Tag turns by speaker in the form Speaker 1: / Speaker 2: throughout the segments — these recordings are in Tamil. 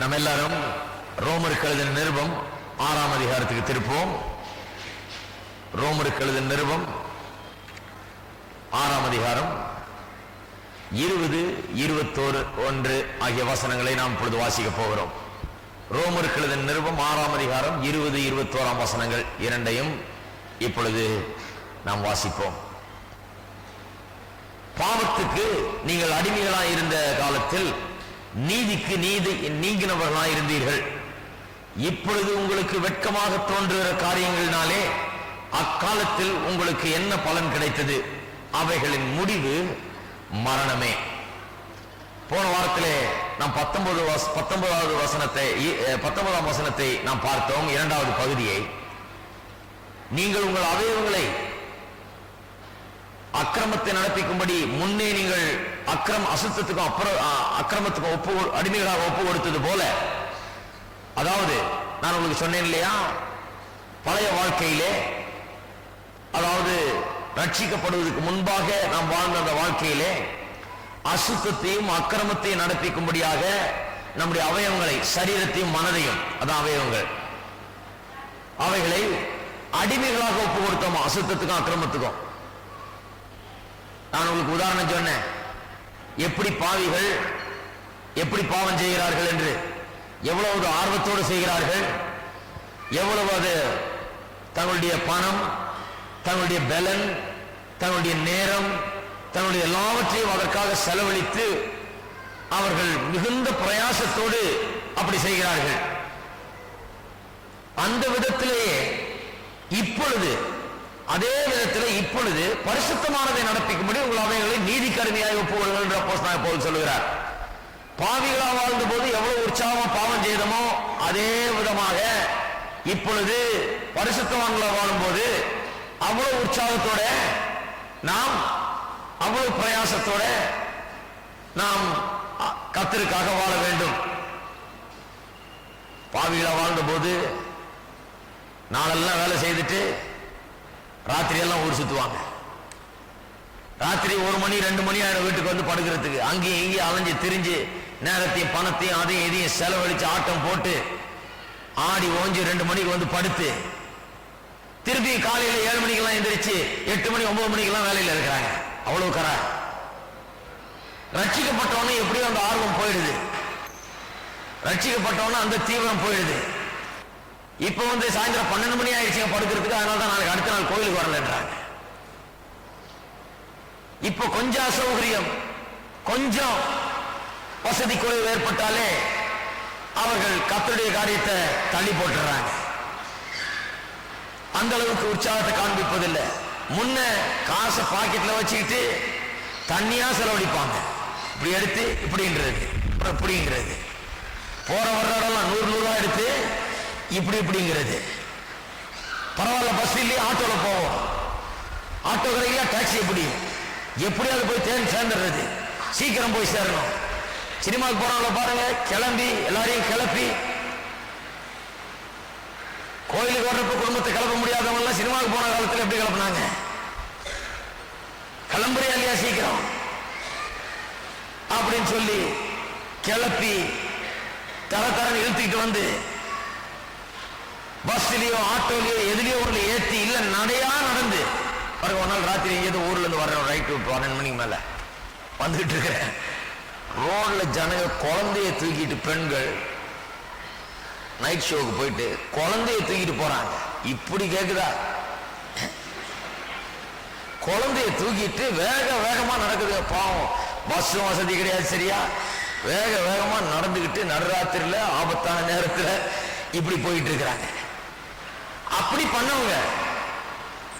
Speaker 1: நம்ம எல்லாரும் ரோமருக்கு எழுதின நிருபம் 6ஆம் அதிகாரத்துக்கு திருப்போம். ரோமருக்கு எழுதின நிருபம் 6ஆம் அதிகாரம் 20, 21 ஆகிய வசனங்களை நாம் இப்பொழுது வாசிக்க போகிறோம். ரோமருக்கு எழுதின நிருபம் 6ஆம் அதிகாரம் 20, 21 வசனங்கள் இரண்டையும் இப்பொழுது நாம் வாசிப்போம். பாவத்துக்கு நீங்கள் அடிமைகளாய் இருந்த காலத்தில் நீதிக்கு நீங்கினவர்களாய் இருந்தீர்கள். இப்பொழுது உங்களுக்கு வெட்கமாக தோன்றுகிற காரியங்களினாலே அக்காலத்தில் உங்களுக்கு என்ன பலன் கிடைத்தது? அவைகளின் முடிவு மரணமே. போன வாரத்திலே நாம் 19ஆம் வசனத்தை நாம் பார்த்தோம். 2வது பகுதியை, நீங்கள் உங்கள் அவயவங்களை அக்கிரமத்தை நடப்பிக்கும்படி முன்னே நீங்கள் அசுத்தத்துக்கும் அக்கிரமத்துக்கும் அடிமைகளாக ஒப்பு கொடுத்தது போல, அதாவது நான் உங்களுக்கு சொன்னேன் இல்லையா, பழைய வாழ்க்கையிலே, அதாவது ரட்சிக்கப்படுவதற்கு முன்பாக நாம் வாழ்ந்த அந்த வாழ்க்கையிலே அசுத்தத்தையும் அக்கிரமத்தையும் நடப்பிக்கும்படியாக நம்முடைய அவயவங்களை, சரீரத்தையும் மனதையும், அதான் அவயவங்கள், அவைகளை அடிமைகளாக ஒப்பு கொடுத்தோம் அசுத்தத்துக்கும் அக்கிரமத்துக்கும். நான் உங்களுக்கு உதாரணம் சொன்னேன், எப்படி பாவிகள் எப்படி பாவம் செய்கிறார்கள் என்று, எவ்வளவு ஆர்வத்தோடு செய்கிறார்கள், எவ்வளவு அது தங்களுடைய பணம், தங்களுடைய பலன், தங்களுடைய நேரம், தங்களுடைய எல்லாவற்றையும் அதற்காக செலவழித்து அவர்கள் மிகுந்த பிரயாசத்தோடு அப்படி செய்கிறார்கள். அந்த விதத்திலேயே இப்பொழுது, அதே விதத்தில் இப்பொழுது பரிசுத்தமானதை நடப்பிக்கும்படி உங்கள் அவைகளை நீதி கருமையாக ஒப்புக்கொள்ளுங்கள் என்று அப்போஸ்தலனாகிய பவுல் சொல்லுகிறார். பாவிகளாக வாழ்ந்த போது எவ்வளவு உற்சாகமா பாவம் செய்தமோ அதே விதமாக இப்பொழுது பரிசுத்தவான்களாக வாழும்போது அவ்வளவு உற்சாகத்தோட நாம், அவ்வளவு பிரயாசத்தோட நாம் கர்த்தருக்காக வாழ வேண்டும். பாவிகளாக வாழ்ந்த போது நாளெல்லாம் வேலை செய்துட்டு ராத்திரி எல்லாம் ஊர் சுத்துவாங்க. ராத்திரி 1 மணி 2 மணி ஆயிரம் வீட்டுக்கு வந்து படுக்கிறதுக்கு, அங்கேயும் இங்கேயும் அலைஞ்சு திரிஞ்சு நேரத்தையும் பணத்தையும் அதையும் இதையும் செலவழிச்சு ஆட்டம் போட்டு ஆடி ஓஞ்சி 2 மணிக்கு வந்து படுத்து திருப்பி காலையில 7 மணிக்கெல்லாம் எந்திரிச்சு 8 மணி 9 மணிக்கெல்லாம் வேலையில இருக்கிறாங்க. அவ்வளவு கரா. ரட்சிக்கப்பட்டவனே எப்படியும் அந்த ஆர்வம் போயிடுது, ரட்சிக்கப்பட்டவன அந்த தீவிரம் போயிடுது. இப்ப வந்து சாயந்தரம் 12 மணி ஆயிடுச்சு படுக்கிறதுக்கு, அதனால தான் நாளைக்கு அடுத்த நாள் கோயிலுக்கு வரலன்றாங்க. இப்ப கொஞ்சம் அசௌகரியம், கொஞ்சம் வசதி குறைவு ஏற்பட்டாலே அவர்கள் கர்த்தருடைய காரியத்தை தள்ளி போட்டுறாங்க. அந்த அளவுக்கு உற்சாகத்தை காண்பிப்பதில்லை. முன்ன காசை பாக்கெட்ல வச்சுக்கிட்டு தண்ணியா செலவழிப்பாங்க. இப்படி எடுத்து இப்படின்றது, இப்படிங்கிறது, போற வர்றதெல்லாம் 100 எடுத்து இப்படிங்கிறது. பரவாயில்ல, பஸ் இல்லையே ஆட்டோல போவோம், ஆட்டோ கிடைக்கல டாக்ஸி, எப்படியாவது போய் சேர்ந்துடுறது, சீக்கிரம் போய் சேரணும். சினிமாவுக்கு போறவங்கள பாருங்க, கிளம்பி எல்லாரையும் கிளப்பி, கோயிலுக்கு வர்றப்ப குடும்பத்தை கிளப்ப முடியாதவங்க சினிமாவுக்கு போன காலத்தில் எப்படி கிளப்பினாங்க? கிளம்புறியா இல்லையா சீக்கிரம் அப்படின்னு சொல்லி கிளப்பி தரத்தரன்னு இழுத்துக்கிட்டு வந்து பஸ்லயோ ஆட்டோலயோ எதுலயோ ஒரு ஏற்றி, இல்ல நடையா நடந்து ஒரு நாள் ராத்திரி எங்கேயோ ஊர்ல இருந்து வர்றோம், ரைட்டு 12 மணிக்கு மேல வந்துகிட்டு இருக்கிறேன். ரோட்ல ஜனங்க குழந்தைய தூக்கிட்டு, பெண்கள் நைட் ஷோக்கு போயிட்டு குழந்தைய தூக்கிட்டு போறாங்க. இப்படி கேக்குதா? குழந்தைய தூக்கிட்டு வேகமா நடக்குது. பாவம், பஸ்ஸும் வசதி கிடையாது சரியா, வேகமா நடந்துகிட்டு நடுராத்திரில ஆபத்தான நேரத்துல இப்படி போயிட்டு இருக்கிறாங்க. அப்படி பண்ணவங்க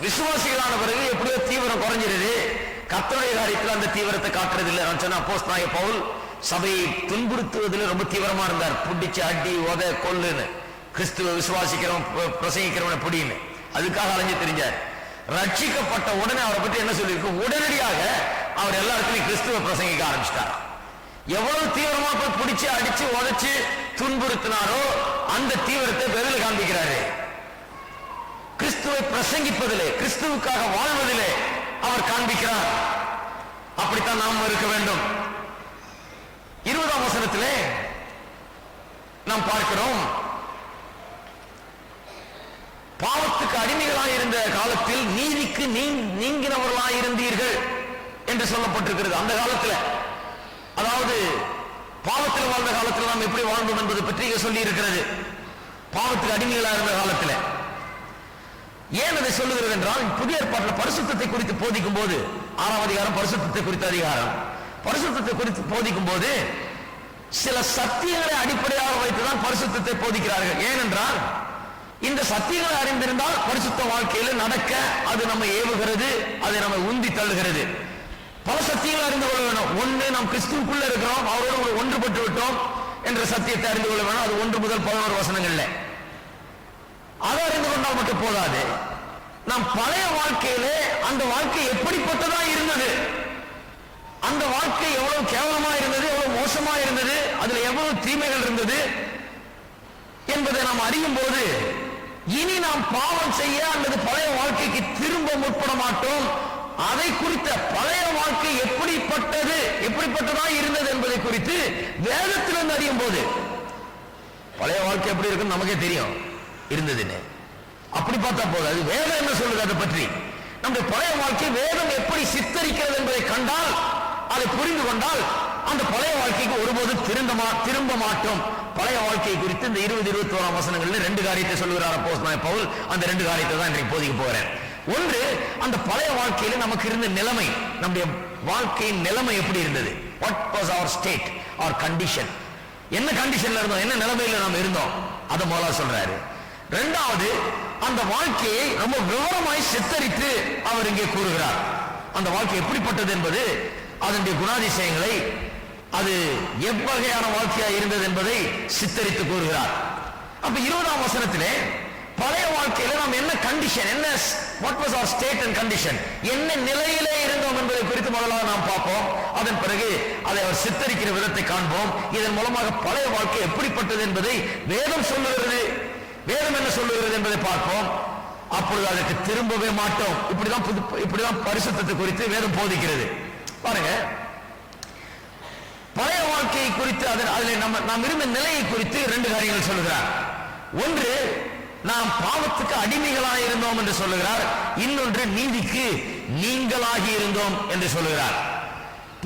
Speaker 1: விசுவாசிகளான பிறகு எப்படியோ தீவிரம் குறைஞ்சிருது. கர்த்தருடைய காரியத்தில் அந்த தீவிரத்தை காட்டுறது இல்லை. நான் சொன்ன அப்போஸ்தலனாகிய பவுல் சபையை துன்புறுத்துவதில் ரொம்ப தீவிரமா இருந்தார். புடிச்சு அடி உத கொல்லுன்னு, கிறிஸ்துவ விசுவாசிக்கிறவன் பிரசங்கிக்கிறவன் எப்படின்னு அதுக்காக அலைஞ்சு தெரிஞ்சார். ரட்சிக்கப்பட்ட உடனே அவரை பற்றி என்ன சொல்லியிருக்கு? உடனடியாக அவர் எல்லா இடத்துலையும் கிறிஸ்துவ பிரசங்கிக்க ஆரம்பிச்சிட்டார். எவ்வளவு தீவிரமா போய் பிடிச்சு அடிச்சு உதைச்சு துன்புறுத்தினாரோ அந்த தீவிரத்தை வெளியில் காண்பிக்கிறாரு. கிறிஸ்துவை பிரசங்கிப்பதிலே, கிறிஸ்துவுக்காக வாழ்வதிலே அவர் காண்பிக்கிறார். அப்படித்தான் நாம் இருக்க வேண்டும். 20ஆம் வசனத்திலே நாம் பார்க்கிறோம். பாவத்துக்கு அடிமைகளாக இருந்த காலத்தில் நீதிக்கு நீங்கினவர்களாக இருந்தீர்கள் என்று சொல்லப்பட்டிருக்கிறது. அந்த காலத்தில், அதாவது பாவத்தில் வாழ்ந்த காலத்தில் நாம் எப்படி வாழ்ந்தோம் என்பது பற்றி சொல்லி இருக்கிறது. பாவத்துக்கு அடிமைகளாக இருந்த காலத்தில் ஏன் அதை சொல்லுகிறது என்றால், புதிய ஏற்பாட்டில் பரிசுத்தத்தை குறித்து போதிக்கும் போது 6ஆம் அதிகாரம் பரிசுத்தத்தை குறித்த அதிகாரம், பரிசுத்தத்தை குறித்து போதிக்கும் போது சில சத்தியங்களை அடிப்படையாக வைத்துதான் பரிசுத்தத்தை போதிக்கிறார்கள். ஏனென்றால் இந்த சத்தியங்களை அறிந்திருந்தால் பரிசுத்த வாழ்க்கையில் நடக்க அது நம்ம ஏவுகிறது, அதை நம்ம உந்தி தள்ளுகிறது. பல சத்தியங்களை அறிந்து கொள்ள வேணும். ஒன்று, நாம் கிறிஸ்துவுக்குள்ள இருக்கிறோம், அவரோடு ஒன்றுபட்டு விட்டோம் என்ற சத்தியத்தை அறிந்து கொள்ள வேணும். அது 1 முதல் 11 வசனங்கள்ல. அதை அறிந்து கொண்டால் மட்டும் போதாது, நாம் பழைய வாழ்க்கையிலே அந்த வாழ்க்கை எப்படிப்பட்டதா இருந்தது, அந்த வாழ்க்கை எவ்வளவு கேவலமா இருந்தது, எவ்வளவு மோசமா இருந்தது, அதுல எவ்வளவு தீமைகள் இருந்தது என்பதை நாம் அறியும் போது இனி நாம் பாவம் செய்ய அல்லது பழைய வாழ்க்கைக்கு திரும்ப முற்பட மாட்டோம். அதை குறித்த பழைய வாழ்க்கை எப்படிப்பட்டதா இருந்தது என்பதை குறித்து வேதத்திலிருந்து அறியும் போது, பழைய வாழ்க்கை எப்படி இருக்குன்னு நமக்கே தெரியும் இருந்ததுன்னு. அப்படி பார்த்தா போது அது வேதம் என்ன சொல்லுது அதை பற்றி, நம்முடைய பழைய வாழ்க்கை வேதம் எப்படி சித்தரிக்கிறது என்பதை கண்டால், அதை புரிந்து கொண்டால் அந்த பழைய வாழ்க்கைக்கு ஒருபோது திரும்ப மாட்டோம். பழைய வாழ்க்கை குறித்து இந்த 20-21 வசனங்களில் 2 காரியத்தை சொல்லுகிறார் அப்போஸ்தலனாகிய பவுல். அந்த 2 காரியத்தை தான் இன்றைக்கு போதிக்க போகிறேன். ஒன்று, அந்த பழைய வாழ்க்கையில நமக்கு இருந்த நிலைமை, நம்முடைய வாழ்க்கையின் நிலைமை எப்படி இருந்தது, what was our state or condition, என்ன கண்டிஷன்ல இருந்தோம், என்ன நிலைமையில நாம் இருந்தோம், அதை முதல்ல சொல்றாரு. இரண்டாவது, அந்த வாழ்க்கையை ரொம்ப விவரமாய் சித்தரித்து அவர் இங்கே கூறுகிறார். அந்த வாழ்க்கை எப்படிப்பட்டது என்பது, அதனுடைய குணாதிசயங்களை, அது எவ்வகையான வாழ்க்கையா இருந்தது என்பதை சித்தரித்து கூறுகிறார். அப்ப 20ஆம் வசனத்திலே பழைய வாழ்க்கையில நாம் என்ன கண்டிஷன், என்ன what was our state and condition, என்ன நிலையிலே இருந்தோம் என்பதை குறித்து முதலாக நாம் பார்ப்போம். அதன் பிறகு அதை அவர் சித்தரிக்கிற விதத்தை காண்போம். இதன் மூலமாக பழைய வாழ்க்கை எப்படிப்பட்டது என்பதை வேதம் சொல்லுகிறது, வேதம் என்ன சொல்லுகிறது என்பதை பார்ப்போம். அப்பொழுது அதற்கு திரும்பவே மாட்டோம். இப்படிதான் பரிசுத்தத்தை குறித்து வேதம் போதிக்கிறது. பாருங்க, பழைய வாழ்க்கையை குறித்து அதில் நாம் இருந்த நிலையை குறித்து 2 காரியங்கள் சொல்லுகிறார். ஒன்று, நாம் பாவத்துக்கு அடிமைகளாக இருந்தோம் என்று சொல்லுகிறார். இன்னொன்று, நீதிக்கு நீங்களாகி இருந்தோம் என்று சொல்லுகிறார்.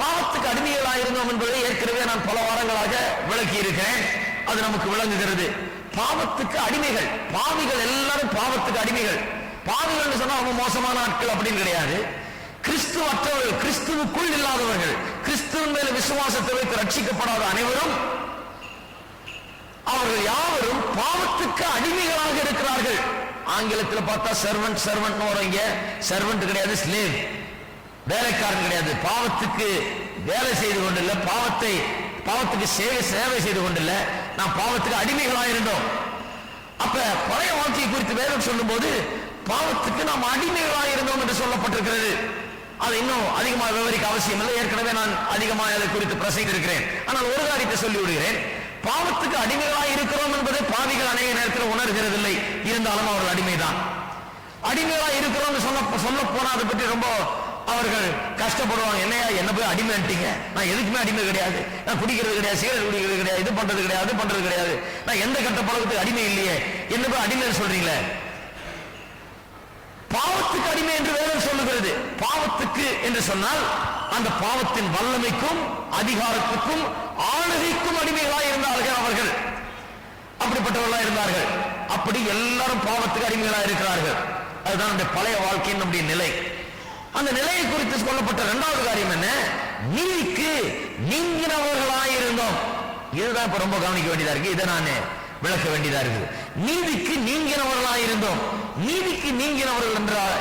Speaker 1: பாவத்துக்கு அடிமைகளாக இருந்தோம் என்பதை ஏற்கனவே நான் பல வாரங்களாக விளக்கி இருக்கிறேன். அது நமக்கு விளங்குகிறது. பாவத்துக்கு அடிமைகள், பாவிகள் எல்லாரும் பாவத்துக்கு அடிமைகள். பாவிகள் சொன்னா அவங்க மோசமான ஆட்கள் அப்படின்னு கிடையாது. கிறிஸ்துவற்றவர்கள், கிறிஸ்துவுக்குள் இல்லாதவர்கள், கிறிஸ்துவின் மேல விசுவாசத்தை வைத்து ரட்சிக்கப்படாத அனைவரும், அவர்கள் யாவரும் பாவத்துக்கு அடிமைகளாக இருக்கிறார்கள். ஆங்கிலத்தில் பார்த்தா சர்வன்ட் வரீங்க, சர்வன்ட் கிடையாது, ஸ்லேவ், வேலைக்காரன் கிடையாது. பாவத்துக்கு வேலை செய்து கொண்டில்ல, பாவத்துக்கு சேவை செய்து கொண்டில்ல, நாம் பாவத்துக்கு அடிமைகளாக இருந்தோம். அப்ப பழைய வாழ்க்கையை குறித்து வேதம் சொல்லும் போது பாவத்துக்கு நாம் அடிமைகளாக இருந்தோம் என்று சொல்லப்பட்டிருக்கிறது. அதை இன்னும் அதிகமாக விவரிக்க அவசியம் இல்லை, ஏற்கனவே நான் அதிகமாக அதை குறித்து பிரசங்கித்திருக்கிறேன். ஆனால் ஒரு காரியத்தை சொல்லி விடுகிறேன். பாவத்துக்கு அடிமைகளாக இருக்கிறோம் என்பதை பாவிகள் அநேக நேரத்தில் உணர்கிறதில்லை. இருந்தாலும் அவர்கள் அடிமைதான். அடிமைகளாக இருக்கிறோம் சொல்ல போனா அதை பற்றி ரொம்ப அவர்கள் கஷ்டப்படுவாங்க. என்ன போய் அடிமைட்டீங்க, நான் எதுக்குமே அடிமை கிடையாது, நான் குடிக்கிறது கிடையாது, சிகரெட் குடிக்கிறது கிடையாது, இது பண்றது கிடையாது, அது பண்றது கிடையாது, நான் எந்த கட்ட பழக்கத்துக்கு அடிமை இல்லையே, என்ன போய் அடிமைன்னு சொல்றீங்களே. பாவத்துக்கு அடிமை என்று வேதம் சொல்லுகிறது. பாவத்துக்கு என்று சொன்னால் அந்த பாவத்தின் வல்லமைக்கும் அதிகாரத்துக்கும் ஆளுகைக்கும் அடிமைகளாக இருந்தார்கள் அவர்கள். அப்படிப்பட்டவர்களாக இருந்தார்கள். அப்படி எல்லாரும் பாவத்துக்கு அடிமைகளாக இருக்கிறார்கள். அதுதான் நம்முடைய பழைய வாழ்க்கையின் நம்முடைய நிலை. அந்த நிலையை குறித்து சொல்லப்பட்ட 2வது காரியம் என்ன, நீதிக்கு நீங்கினவர்களாக இருந்தோம். இதுதான் இப்ப ரொம்ப கவனிக்க வேண்டியதா இருக்கு. இதை நான் விளக்க வேண்டியதா இருக்கு. நீதிக்கு நீங்கினவர்களாக இருந்தோம். நீதிக்கு நீங்கினவர்கள்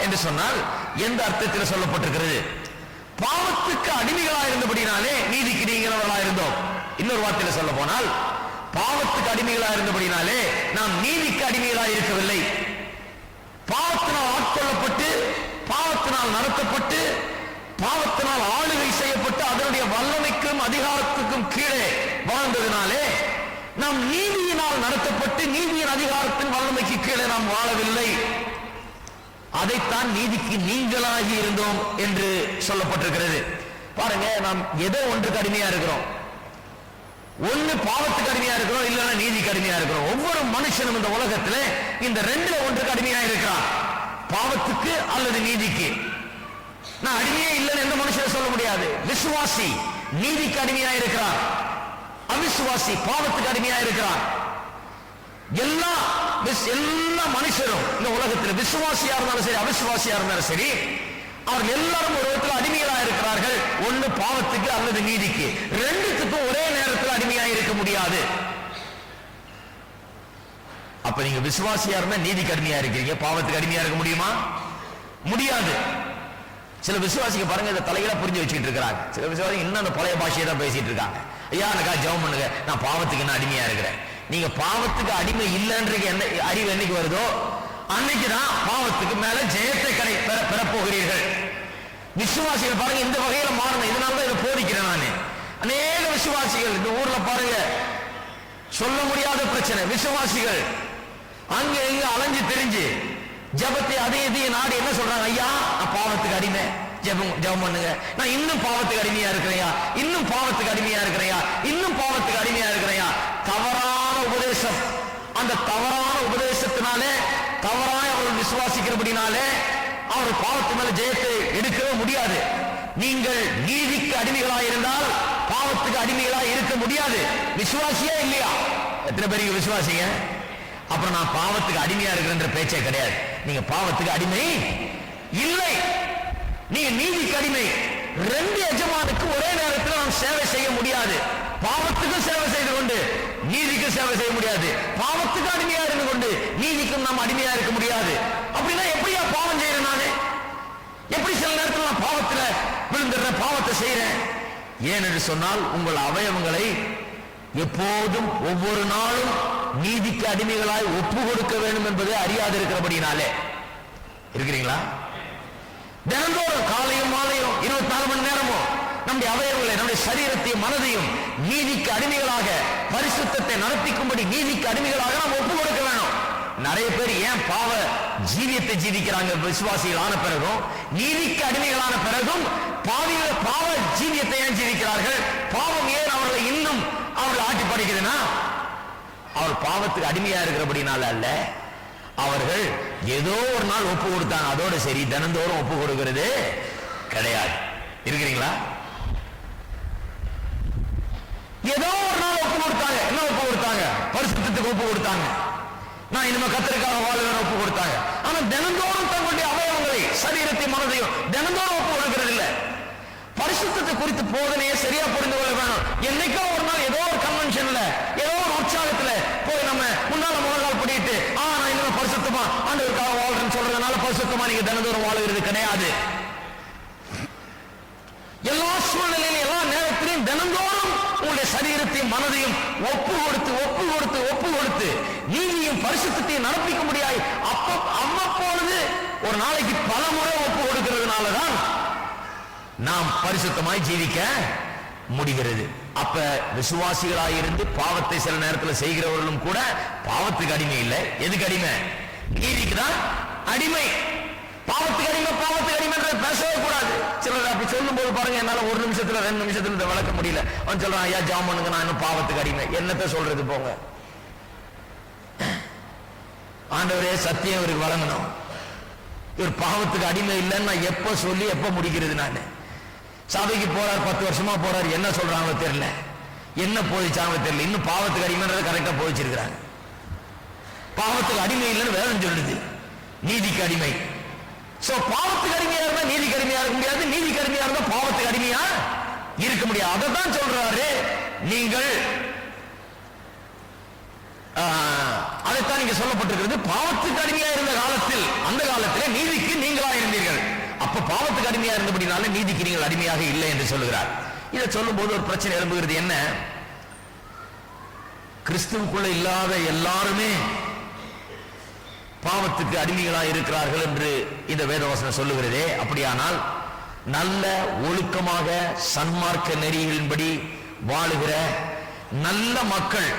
Speaker 1: என்று சொன்னால் எந்த அர்த்தத்தில் சொல்லப்பட்டிருக்கிறது? பாவத்துக்கு அடிமைகளாக இருந்தபடினாலே நீதிக்கு நீங்கினவர்களாக இருந்தோம். இன்னொரு வார்த்தையில் சொல்ல போனால், பாவத்துக்கு அடிமைகளாக இருந்தபடினாலே நாம் நீதிக்கு அடிமைகளாக இருக்கவில்லை. பாவத்தினால் ஆட்கொள்ளப்பட்டு, பாவத்தினால் நடத்தப்பட்டு, பாவத்தினால் ஆளுகை செய்யப்பட்டு, அதனுடைய வல்லமைக்கும் அதிகாரத்துக்கும் கீழே வாழ்ந்ததினாலே நாம் நீதியினால் நடத்தப்பட்டு, நீதியின் அதிகாரத்தின் வல்லமைக்கு கீழே நாம் வாழவில்லை. அதைத்தான் நீதிக்கு நீங்களாகி இருந்தோம் என்று சொல்லப்பட்டிருக்கிறது. பாருங்க, நாம் ஏதோ ஒன்றுக்கு அடிமையா இருக்கிறோம். ஒண்ணு பாவத்துக்கு அடிமையா இருக்கிறோம், இல்லைன்னா நீதிக்கு அடிமையா இருக்கிறோம். ஒவ்வொரு மனுஷனும் இந்த உலகத்துல இந்த ரெண்டுல ஒன்றுக்கு அடிமையா இருக்கிறான், பாவத்துக்கு அல்லது நீதிக்கு. நான் அடிமையே இல்லைன்னு எந்த மனுஷனை சொல்ல முடியாது. விசுவாசி நீதிக்கு அடிமையா இருக்கிறார், அவிசுவாசி பாவத்துக்கு அடிமையா இருக்கிறார். எல்லா மனுஷரும் இந்த உலகத்தில் விசுவாசியா இருந்தாலும் சரி அவிசுவாசியா இருந்தாலும் சரி, அவர்கள் எல்லாரும் ஒரு விதத்தில் அடிமைகளா இருக்கிறார்கள். ஒண்ணு பாவத்துக்கு அல்லது நீதிக்கு. ரெண்டுத்துக்கும் ஒரே நேரத்தில் அடிமையா இருக்க முடியாது. அப்ப நீங்க விசுவாசியா இருந்தா நீதிக்கு அடிமையா இருக்கிறீங்க, பாவத்துக்கு அடிமையா இருக்க முடியுமா? முடியாது. சில விசுவாசிங்க பாருங்க, இதை தலையில புரிஞ்சு வச்சுக்கிட்டு இருக்கிறாங்க. சில விசுவாசி இன்னும் அந்த பழைய பாஷையை தான் பேசிட்டு இருக்காங்க. ஐயா எனக்கா ஜெபம் பண்ணுங்க, நான் பாவத்துக்கு என்ன அடிமையா இருக்கிறேன். நீங்க பாவத்துக்கு அடிமை இல்லைன்றீங்க, என்ன அறிவு என்னைக்கு வருதோ அன்னைக்குதான் பாவத்துக்கு மேல ஜெயத்தை பெற போகிறீர்கள். விசுவாசிகள் பாருங்க இந்த வகையில மாறணும். இதனாலதான் இதை போதிக்கிறேன் நான். அநேக விசுவாசிகள் இந்த ஊர்ல பாருங்க, சொல்ல முடியாத பிரச்சனை. விசுவாசிகள் அங்க எங்க அலைஞ்சு தெரிஞ்சு ஜபத்தை அதே இதையும் நாடு என்ன சொல்றாங்க, ஐயா நான் பாவத்துக்கு அடிமை, ஜெபம் பண்ணுங்க, நான் இன்னும் பாவத்துக்கு அடிமையா இருக்கிறேயா, இன்னும் பாவத்துக்கு அடிமையா இருக்கிறேயா, இன்னும் பாவத்துக்கு அடிமையா இருக்கிறேயா. தவறான உபதேசம். அந்த தவறான உபதேசத்தினாலே தவறாக அவர்கள் விசுவாசிக்கிறபடினாலே அவர் பாவத்து மேல ஜெயத்தை எடுக்கவே முடியாது. நீங்கள் நீதிக்கு அடிமைகளாக இருந்தால் பாவத்துக்கு அடிமைகளாக இருக்க முடியாது. விசுவாசியா இல்லையா? எத்தனை பேருக்கு விசுவாசிங்க? அப்புறம் நான் பாவத்துக்கு அடிமையா இருக்கிற பேச்சே கிடையாது. நீங்க பாவத்துக்கு அடிமை இல்லை, நீங்க நீதிக்கு அடிமை. ரெண்டு எஜமானுக்கு ஒரே நேரத்தில் நாம் சேவை செய்ய முடியாது. பாவத்துக்கும் சேவை செய்து கொண்டு நீதிக்கும் சேவை செய்ய முடியாது. பாவத்துக்கு அடிமையா இருந்து கொண்டு நீதிக்கும் நாம் அடிமையா இருக்க முடியாது. அப்படின்னா எப்படியா பாவம் செய்யறேன் நானு? எப்படி சில நேரத்தில் நான் பாவத்துல விழுந்துடுறேன், பாவத்தை செய்யறேன்? ஏனென்று சொன்னால் உங்கள் அவயவங்களை எப்போதும் ஒவ்வொரு நாளும் நீதிக்கு அடிமைகளாய் ஒப்பு கொடுக்க வேண்டும் என்பதை அறியாது இருக்கிறபடினாலே. இருக்கிறீங்களா? தினந்தோறும் காலையும் மாலையும் 24 மணி நேரமும் நம்முடைய அவயவங்களை, நம்முடைய சரீரத்தையும் மனதையும் நீதிக்கு அடிமைகளாக, பரிசுத்தத்தை நடத்திக்கும்படி நீதிக்கு அடிமைகளாக நாம் ஒப்பு கொடுக்க வேணும். நிறைய பேர் ஏன் பாவ ஜீவியத்தை ஜீவிக்கிறாங்க? விசுவாசிகள் ஆன பிறகும் நீதிக்கு அடிமைகளான பிறகும் பாவ ஜீவியத்தை ஏன் ஜீவிக்கிறார்கள்? பாவம் ஏன் அவர்களை இன்னும் அவர்கள் ஆட்டி படைக்குதுன்னா, அவர் பாவத்துக்கு அடிமையா இருக்கிறபடினால அல்ல. அவர்கள் ஏதோ ஒரு நாள் ஒப்பு கொடுத்தாங்க, அதோட சரி. தினந்தோறும் ஒப்பு கொடுக்கிறது கிடையாது. இருக்கிறீங்களா? ஏதோ ஒரு நாள் ஒப்பு கொடுத்தாங்க. என்ன ஒப்பு கொடுத்தாங்க? பரிசுத்தத்துக்கு ஒப்பு கொடுத்தாங்க. நான் இனிமே கர்த்தருக்காக வாழ்வேன் ஒப்பு கொடுத்தாங்க. ஆனா தினந்தோறும் தங்களுடைய அவயவங்களை, சரீரத்தை, மனதையும் தினந்தோறும் ஒப்பு கொடுக்கிறது இல்லை. பரிசுத்தத்தை குறித்து போதனையை சரியா புரிந்து கொள்ள வேணும். என்னைக்கோ ஒரு நாள் ஏதோ ஒரு கன்வென்ஷன்ல, ஏதோ ஒரு உற்சாகத்துல போய் நம்ம முன்னால முழங்கால் படிட்டு நான் இனிமே பரிசுத்தமா ஆண்டவருக்காக வாழ்றேன்னு சொல்றதுனால பரிசுத்தமா நீங்க தினந்தோறும் வாழுகிறது கிடையாது. எல்லா சூழ்நிலையிலும் எல்லா நேரத்திலையும் தினந்தோறும் உங்களுடைய சரீரத்தையும் மனதையும் ஒப்பு கொடுத்து ஒப்பு கொடுத்து ஒப்பு கொடுத்து நீதியும் பரிசுத்தையும் நடப்பிக்க முடியாது. அவ்வப்பொழுது ஒரு நாளைக்கு பல முறை ஒப்பு கொடுக்கிறதுனாலதான் நாம் பரிசுத்தமாய் ஜீவிக்க முடிகிறது. அப்ப விசுவாசிகளாயிருந்து பாவத்தை சில நேரத்தில் செய்கிறவர்களும் கூட பாவத்துக்கு அடிமை இல்லை. எதுக்கு அடிமை? நீதிக்கு தான் அடிமை. பாவத்துக்கு அடிமை, பாவத்துக்கு அடிமை பேசவே கூடாது. சிலர் அப்படி சொல்லும் போது பாருங்க, என்னால 1 நிமிஷத்துல 2 நிமிஷத்துல இதை விளக்க முடியல. அவன் சொல்றான், ஐயா ஜாம் பண்ணுங்க, நான் இன்னும் பாவத்துக்கு அடிமை. என்னத்த சொல்றது போங்க. ஆண்டவரே சத்தியம் இவருக்கு வழங்கணும். இவர் பாவத்துக்கு அடிமை இல்லைன்னு நான் எப்ப சொல்லி எப்ப முடிக்கிறது? நான் சபைக்கு போறார், 10 வருஷமா போறாரு, என்ன சொல்றாங்க தெரியல, என்ன போதிச்சாங்க தெரியல. இன்னும் பாவத்துக்கு அடிமைன்றத கரெக்டா போதிச்சிருக்கிறாங்க. பாவத்துக்கு அடிமை இல்லைன்னு வேதம் சொல்லுது, நீதிக்கு அடிமை. சோ பாவத்துக்கு அடிமையா இருந்தா நீதிக்கு அடிமையா இருக்க முடியாது, நீதிக்கு அடிமையா இருந்தா பாவத்துக்கு அடிமையா இருக்க முடியாது. அதைத்தான் சொல்றாரு. நீங்கள் அதைத்தான் நீங்க சொல்லப்பட்டிருக்கிறது. பாவத்துக்கு அடிமையா இருந்த காலத்தில், அந்த காலத்திலே நீதிக்கு நீங்களா இருந்தீர்கள். அப்ப பாவத்துக்கு அடிமையா இருந்தபடினால நீதிக்கு நீங்கள் அடிமையாக இல்லை என்று சொல்லுகிறார். இதை சொல்லும் போது ஒரு பிரச்சனை எழும்புகிறது. என்ன? கிறிஸ்துவுக்குள்ள இல்லாத எல்லாருமே பாவத்துக்கு அடிமைகளாக இருக்கிறார்கள் என்று இந்த வேதவசனம் சொல்லுகிறதே. அப்படியானால் நல்ல ஒழுக்கமாக சன்மார்க்க நெறிகளின்படி வாழுகிற நல்ல மக்கள்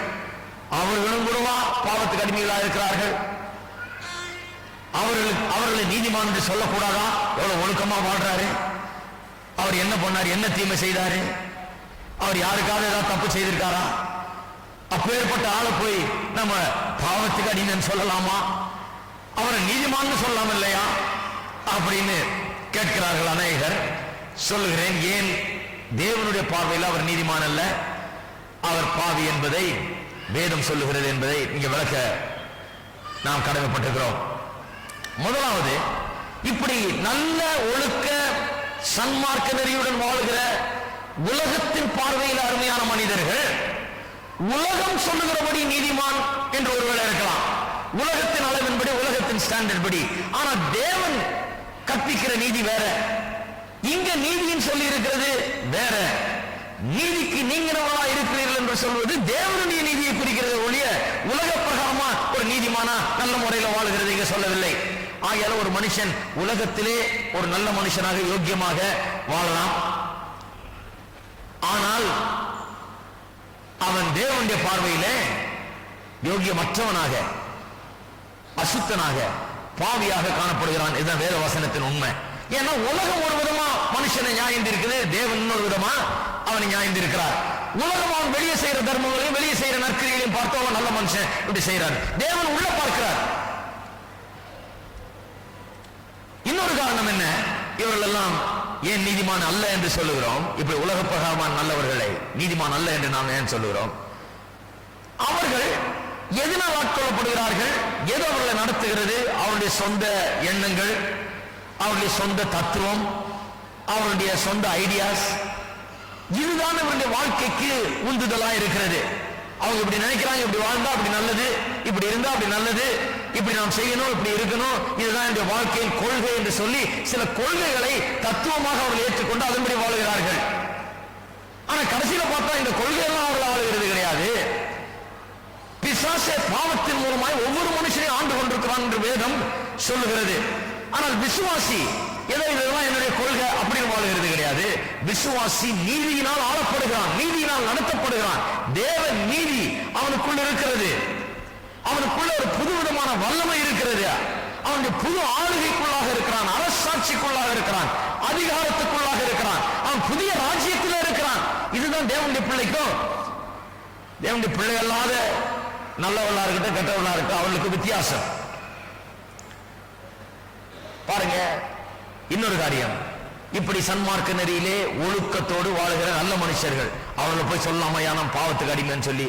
Speaker 1: அவர்களும் கூடவா பாவத்துக்கு அடிமைகளாக இருக்கிறார்கள்? அவர்களை நீதிமான் என்று சொல்லக்கூடாதா? எவ்வளவு ஒழுக்கமா வாழ்றாரு, அவர் என்ன பண்ணாரு, என்ன தீமை செய்தாரு, அவர் யாருக்காவது ஏதாவது தப்பு செய்திருக்காரா? அப்பேற்பட்ட ஆளை போய் நம்ம பாவத்துக்கு அடிமைன்னு சொல்லலாமா? அவரை நீதிமான்னு சொல்லலாம் இல்லையா அப்படின்னு கேட்கிறார்கள் அநேகர். சொல்லுகிறேன், ஏன் தேவனுடைய பார்வையில் அவர் நீதிமான் அல்ல, அவர் பாவி என்பதை வேதம் சொல்லுகிறது என்பதை இங்க விளக்க நாம் கடமைப்பட்டிருக்கிறோம். முதலாவது, இப்படி நல்ல ஒழுக்க சன்மார்க்க நெறியுடன் வாழ்கிற உலகத்தின் பார்வையில் அருமையான மனிதர்கள் உலகம் சொல்லுகிறபடி நீதிமான் என்று ஒருவேளை இருக்கலாம், உலகத்தின் அளவின்படி, உலகத்தின் ஸ்டாண்டர்ட் படி. ஆனா தேவன் கற்பிக்கிற நீதி வேற, இங்க நீதியின் சொல்லி இருக்கிறது வேற. நீதிக்கு நீங்கிறவளா இருக்கிறீர்கள் என்று சொல்வது தேவனுடைய நீதியை குறிக்கிறது ஒழிய உலக பிரகாரமா ஒரு நீதிமானா நல்ல முறையில் வாழுகிறது இங்க சொல்லவில்லை. ஆகையால ஒரு மனுஷன் உலகத்திலே ஒரு நல்ல மனுஷனாக யோக்கியமாக வாழலாம், ஆனால் அவன் தேவனுடைய பார்வையிலே யோக்கியமற்றவனாக, அசுத்தனாக, பாவியாக காணப்படுகிறான். இதுதான் வேத வசனத்தின் உண்மை. ஏன்னா உலகம் ஒரு விதமா மனுஷனை நியாயம் இருக்குது, தேவன் இன்னொரு விதமா அவனை நியாயம் இருக்கிறார். உலகம் அவன் வெளியே செய்யற தர்மங்களையும் வெளியே செய்யற நற்கிரியையும் பார்த்து அவன் நல்ல மனுஷன் இப்படி செய்யறார். தேவன் உள்ள பார்க்கிறார். இன்னொரு காரணம் என்ன? இவர்கள் எல்லாம் ஏன் நீதிமான் அல்ல என்று சொல்லுகிறோம்? இப்படி உலக பிரகாரமான நல்லவர்களை நீதிமான் அல்ல என்று நாம் ஏன் சொல்லுகிறோம்? அவர்கள் எதனால் ஆட்கொள்ளப்படுகிறார்கள்? எது அவர்களை நடத்துகிறது? அவருடைய சொந்த எண்ணங்கள், அவருடைய சொந்த தத்துவம், அவருடைய சொந்த ஐடியாஸ், இதுதான் அவருடைய வாழ்க்கைக்கு உந்துதலா இருக்கிறது. அவங்க இப்படி நினைக்கிறாங்க, இப்படி வாழ்ந்தா அப்படி நல்லது, இப்படி இருந்தா அப்படி நல்லது, இப்படி நாம் செய்யணும், இப்படி இருக்கணும், இதுதான் என்னுடைய வாழ்க்கையின் கொள்கை என்று சொல்லி சில கொள்கைகளை தத்துவமாக அவர்கள் ஏற்றுக்கொண்டு அதன்படி வாழுகிறார்கள். ஆனா கடைசியில பார்த்தா இந்த கொள்கையெல்லாம் அவர்கள் ஆளுகிறது கிடையாது. பிசாசே பாவத்தின் மூலமாய் ஒவ்வொரு மனுஷனையும் ஆண்டு கொண்டிருக்கிறான் என்று வேதம் சொல்லுகிறது. ஆனால் விசுவாசி ஏதோ இதெல்லாம் என்னுடைய கொள்கை அப்படின்னு வாழுகிறது கிடையாது. விசுவாசி நீதியினால் ஆளப்படுகிறான், நீதியினால் நடத்தப்படுகிறான். தேவ நீதி அவனுக்குள்ள இருக்கிறது, அவனுக்குள்ள ஒரு புதுவிதமான வல்லமை இருக்கிறது. அவனுடைய புது ஆளுகைக்குள்ளாக இருக்கிறான், அரசாட்சிக்குள்ளாக இருக்கிறான், அதிகாரத்துக்குள்ளாக இருக்கிறான், அவன் புதிய ராஜ்யத்தில் இருக்கிறான். இதுதான் தேவனுடைய பிள்ளைக்கும் தேவனுடைய பிள்ளை அல்லாத நல்லவர்களா இருக்கட்டும் கெட்டவர்களா இருக்கட்டும் அவர்களுக்கு வித்தியாசம். பாருங்க, இன்னொரு காரியம், இப்படி சன்மார்க்க நெறியிலே ஒழுக்கத்தோடு வாழுகிற நல்ல மனுஷர்கள் அவர்களை போய் சொல்லாமா நாம் பாவத்துக்கு அடிமைன்னு சொல்லி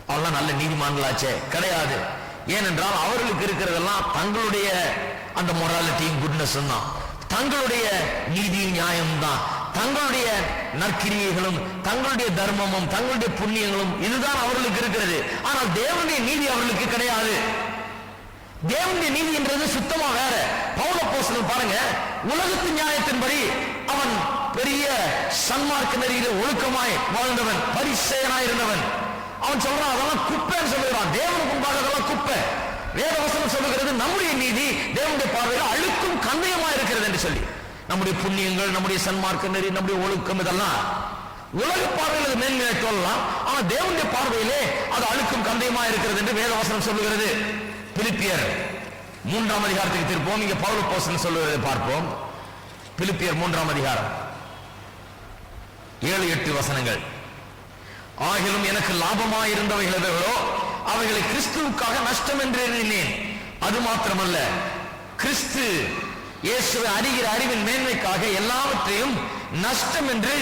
Speaker 1: அவெல்லாம் நல்ல நீதிமான்களாச்சே? கிடையாது. ஏனென்றால் அவர்களுக்கு இருக்கிறதெல்லாம் தங்களுடைய அந்த மொராலிட்டியும் குட்னஸும் தான், தங்களுடைய நீதியும் நியாயம் தான், தங்களுடைய நற்கிரியைகளும் தங்களுடைய தர்மமும் தங்களுடைய புண்ணியங்களும் இதுதான் அவர்களுக்கு இருக்கிறது. ஆனால் தேவனுடைய நீதி அவர்களுக்கு கிடையாது. தேவனுடைய நீதி என்றது சுத்தமா வேற. பவுல் அப்போஸ்தலன் பாருங்க, உலகத்து நியாயத்தின்படி அவன் பெரிய சன்மார்க்க நெறியில ஒழுக்கமாய் வாழ்ந்தவன், பரிசேயனாய் இருந்தவன். அவன் சொல்றான் அதெல்லாம் குப்பைன்னு சொல்லுகிறான். தேவனுக்கு முன்பாக அதெல்லாம் குப்பை. வேதவசனம் சொல்லுகிறது நம்முடைய நீதி தேவனுடைய பார்வையில் அழுக்கும் கந்தயமா இருக்கிறது என்று சொல்லி. நம்முடைய புண்ணியங்கள், நம்முடைய சன்மார்க்க நெறி, நம்முடைய ஒழுக்கம் இதெல்லாம் உலக பார்வையில் அது மேன்மையை சொல்லலாம், ஆனா தேவனுடைய பார்வையிலே அது அழுக்கும் கந்தயமா இருக்கிறது என்று வேதவசனம் சொல்லுகிறது. பிலிப்பியர் 3ஆம் அதிகாரத்துக்கு திருப்போம். இங்க பவுல் அப்போஸ்தலன் சொல்லுவதை பார்ப்போம். பிலிப்பியர் 3ஆம் அதிகாரம் 7-8 வசனங்கள். ஆகிலும் எனக்கு லாபமாய் இருந்தவைகள் எவைகளோ அவைகளை கிறிஸ்துவுக்காக நஷ்டம் என்று எண்ணினேன். அது மாத்திரமல்ல, கிறிஸ்து இயேசுவை அறிகிற அறிவின் மேன்மைக்காக எல்லாவற்றையும் நஷ்டம் என்று